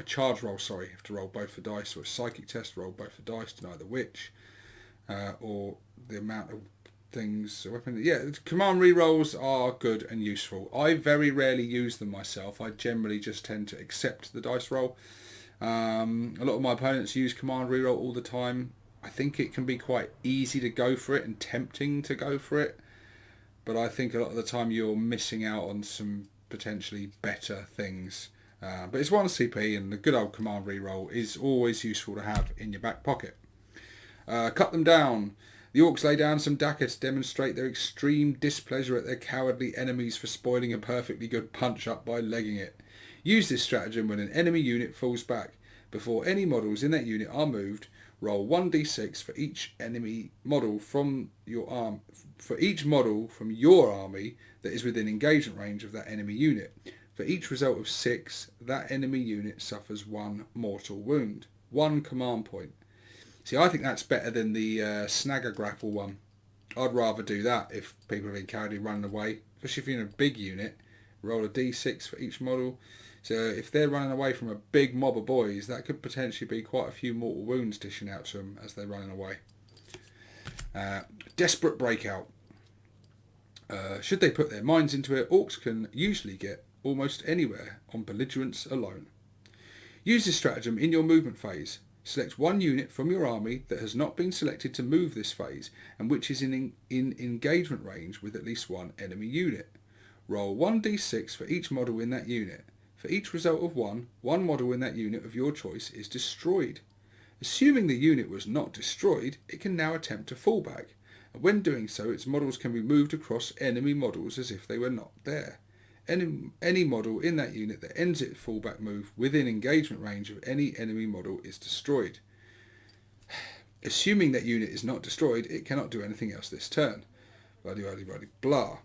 charge roll, you have to roll both the dice. Or a psychic test, roll both the dice to know the which. Or the amount of things, a weapon. Yeah, command re-rolls are good and useful. I very rarely use them myself. I generally just tend to accept the dice roll. A lot of my opponents use command reroll all the time. I think it can be quite easy to go for it and tempting to go for it, but I think a lot of the time you're missing out on some potentially better things. But it's 1 CP, and the good old command reroll is always useful to have in your back pocket. Cut them down. The Orcs lay down some Dakka to demonstrate their extreme displeasure at their cowardly enemies for spoiling a perfectly good punch-up by legging it. Use this stratagem when an enemy unit falls back. Before any models in that unit are moved, roll 1d6 for each enemy model from your arm. For each model from your army that is within engagement range of that enemy unit. For each result of 6, that enemy unit suffers 1 mortal wound. 1 command point. See, I think that's better than the snagger grapple one. I'd rather do that if people have been cowardly running away. especially if you're in a big unit. Roll a d6 for each model. So if they're running away from a big mob of boys, that could potentially be quite a few mortal wounds dishing out to them as they're running away. Desperate breakout. Should they put their minds into it, orcs can usually get almost anywhere on belligerence alone. Use this stratagem in your movement phase. Select one unit from your army that has not been selected to move this phase and which is in engagement range with at least one enemy unit. Roll 1d6 for each model in that unit. For each result of one model in that unit of your choice is destroyed. Assuming the unit was not destroyed, it can now attempt to fall back, and when doing so, its models can be moved across enemy models as if they were not there. Any model in that unit that ends its fallback move within engagement range of any enemy model is destroyed. Assuming that unit is not destroyed, it cannot do anything else this turn. Blah.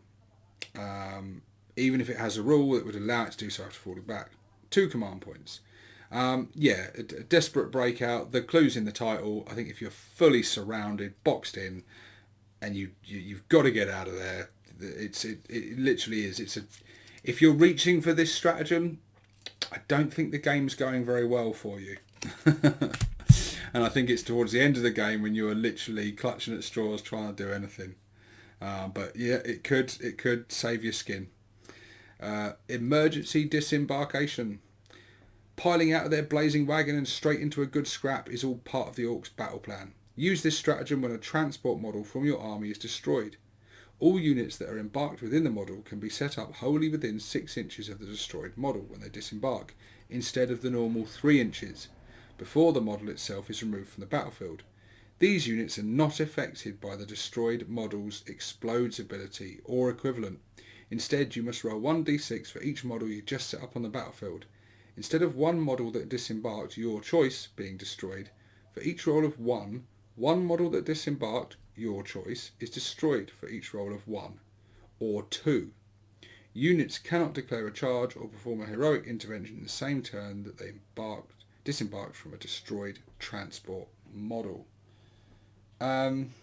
Even if it has a rule that would allow it to do so after falling back. 2 command points. A desperate breakout. The clue's in the title. I think if you're fully surrounded, boxed in, and you've got to get out of there, it literally is. If you're reaching for this stratagem, I don't think the game's going very well for you. And I think it's towards the end of the game when you are literally clutching at straws trying to do anything. But yeah, it could save your skin. Emergency disembarkation. Piling out of their blazing wagon and straight into a good scrap is all part of the Orcs battle plan. Use this stratagem when a transport model from your army is destroyed. All units that are embarked within the model can be set up wholly within 6 inches of the destroyed model when they disembark, instead of the normal 3 inches, before the model itself is removed from the battlefield. These units are not affected by the destroyed model's explodes ability or equivalent. Instead, you must roll 1d6 for each model you just set up on the battlefield. Instead of one model that disembarked, your choice, being destroyed, for each roll of one model that disembarked, your choice, is destroyed for each roll of 1 or 2. Units cannot declare a charge or perform a heroic intervention in the same turn that they disembarked from a destroyed transport model. 1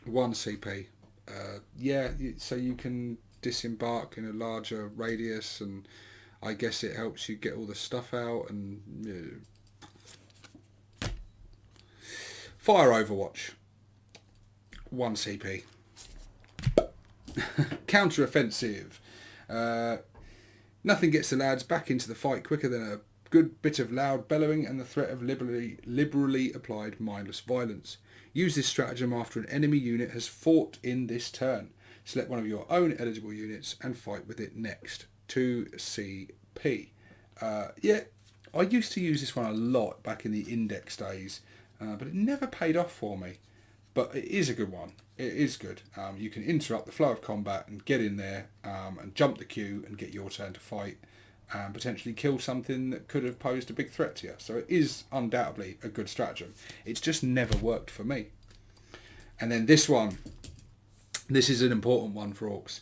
CP. So you can disembark in a larger radius, and I guess it helps you get all the stuff out. And Fire Overwatch. 1 CP. Counter-offensive. Nothing gets the lads back into the fight quicker than a good bit of loud bellowing and the threat of liberally applied mindless violence. Use this stratagem after an enemy unit has fought in this turn. Select one of your own eligible units and fight with it next. 2 CP. I used to use this one a lot back in the index days, but it never paid off for me. But it is a good one. It is good. You can interrupt the flow of combat and get in there and jump the queue and get your turn to fight and potentially kill something that could have posed a big threat to you. So it is undoubtedly a good stratagem. It's just never worked for me. And then this one. This is an important one for Orcs.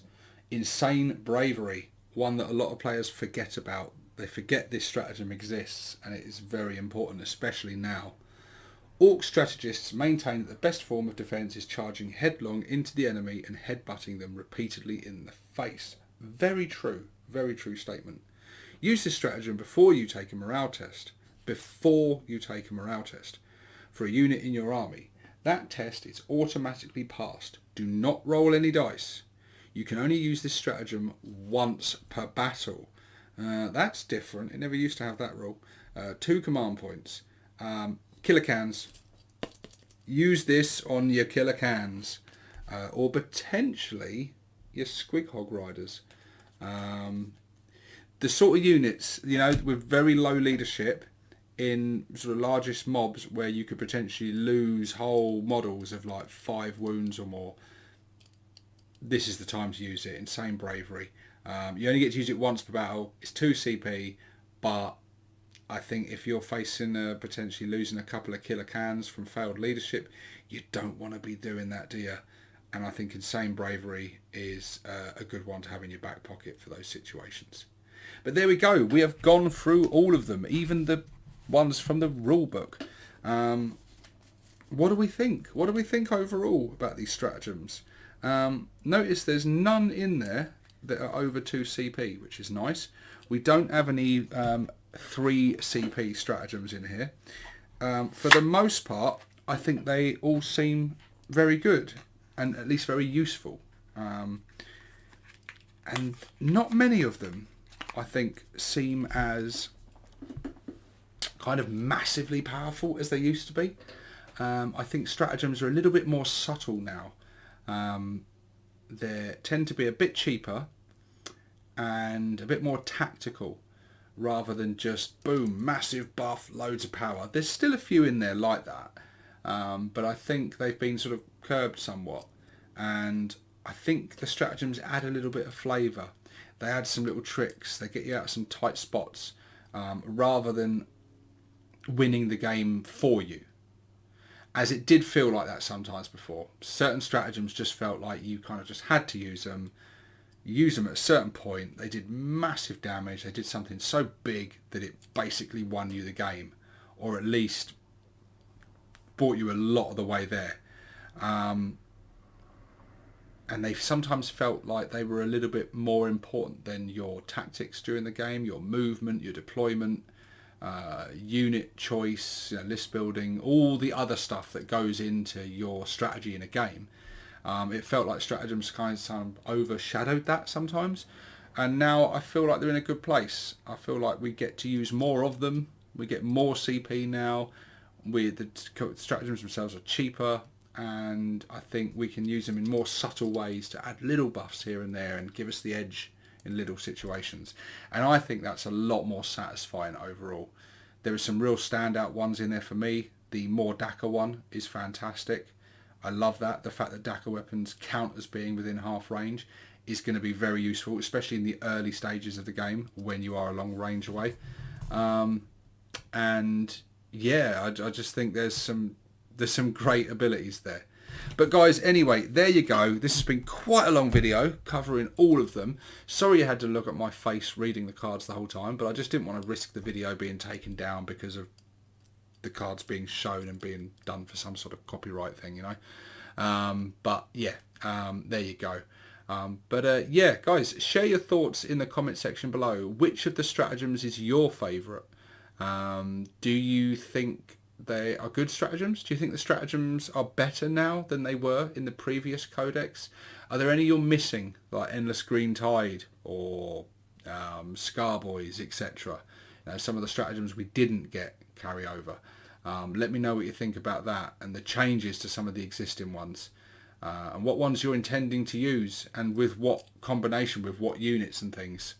Insane Bravery. One that a lot of players forget about. They forget this stratagem exists, and it is very important, especially now. Ork Strategists maintain that the best form of defence is charging headlong into the enemy and headbutting them repeatedly in the face. Very true statement. Use this stratagem before you take a morale test. For a unit in your army. That test is automatically passed. Do not roll any dice. You can only use this stratagem once per battle. That's different. It never used to have that rule. 2 command points. Killer cans. Use this on your killer cans. Or potentially your squig hog riders. The sort of units, with very low leadership in sort of largest mobs where you could potentially lose whole models of like 5 wounds or more. This is the time to use it. Insane Bravery. You only get to use it once per battle. It's 2 CP, but I think if you're facing potentially losing a couple of killer cans from failed leadership, you don't want to be doing that, do you? And I think Insane Bravery is a good one to have in your back pocket for those situations. But there we go. We have gone through all of them, even the ones from the rule book. What do we think? What do we think overall about these stratagems? Notice there's none in there that are over 2 CP, which is nice. We don't have any 3 CP stratagems in here. For the most part, I think they all seem very good and at least very useful. And not many of them, I think, seem as kind of massively powerful as they used to be. I think stratagems are a little bit more subtle now. They tend to be a bit cheaper and a bit more tactical rather than just boom, massive buff, loads of power. There's still a few in there like that, but I think they've been sort of curbed somewhat, and I think the stratagems add a little bit of flavour. They add some little tricks. They get you out of some tight spots rather than winning the game for you, as it did feel like that sometimes before. Certain stratagems just felt like you kind of just had to use them at a certain point. They did massive damage. They did something so big that it basically won you the game, or at least brought you a lot of the way there. And they sometimes felt like they were a little bit more important than your tactics during the game, your movement, your deployment, unit choice, list building, all the other stuff that goes into your strategy in a game. It felt like stratagems kind of overshadowed that sometimes, and now I feel like they're in a good place. I feel like we get to use more of them. We get more CP now. The stratagems themselves are cheaper, and I think we can use them in more subtle ways to add little buffs here and there and give us the edge in little situations. And I think that's a lot more satisfying overall. There are some real standout ones in there for me. The more Dakka one is fantastic. I love that. The fact that Dakka weapons count as being within half range is going to be very useful, especially in the early stages of the game when you are a long range away. And yeah, I just think there's some great abilities there. But guys, anyway, there you go. This has been quite a long video covering all of them. Sorry you had to look at my face reading the cards the whole time, but I just didn't want to risk the video being taken down because of the cards being shown and being done for some sort of copyright thing, you know. But yeah, there you go. Yeah, guys, share your thoughts in the comment section below. Which of the stratagems is your favourite? Do you think they are good stratagems? Do you think the stratagems are better now than they were in the previous codex? Are there any you're missing, like Endless Green Tide or Scarboys, etc.? Some of the stratagems we didn't get carry over. Let me know what you think about that and the changes to some of the existing ones, and what ones you're intending to use and with what combination, with what units and things.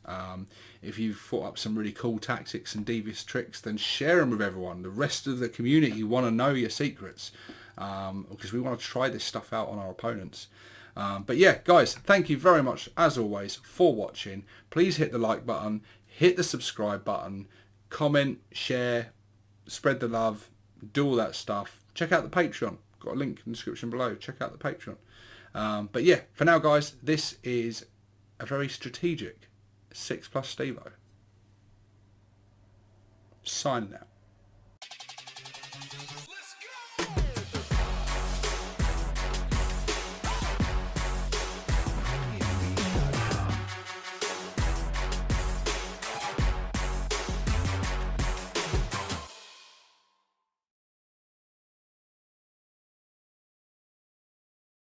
If you've thought up some really cool tactics and devious tricks, then share them with everyone. The rest of the community want to know your secrets, because we want to try this stuff out on our opponents. But yeah, guys, thank you very much as always for watching. Please hit the like button, hit the subscribe button, comment, share, spread the love, do all that stuff. Check out the Patreon. Got a link in the description below. Check out the Patreon. But yeah, for now, guys, this is a very strategic 6+ Stevo. Signing out.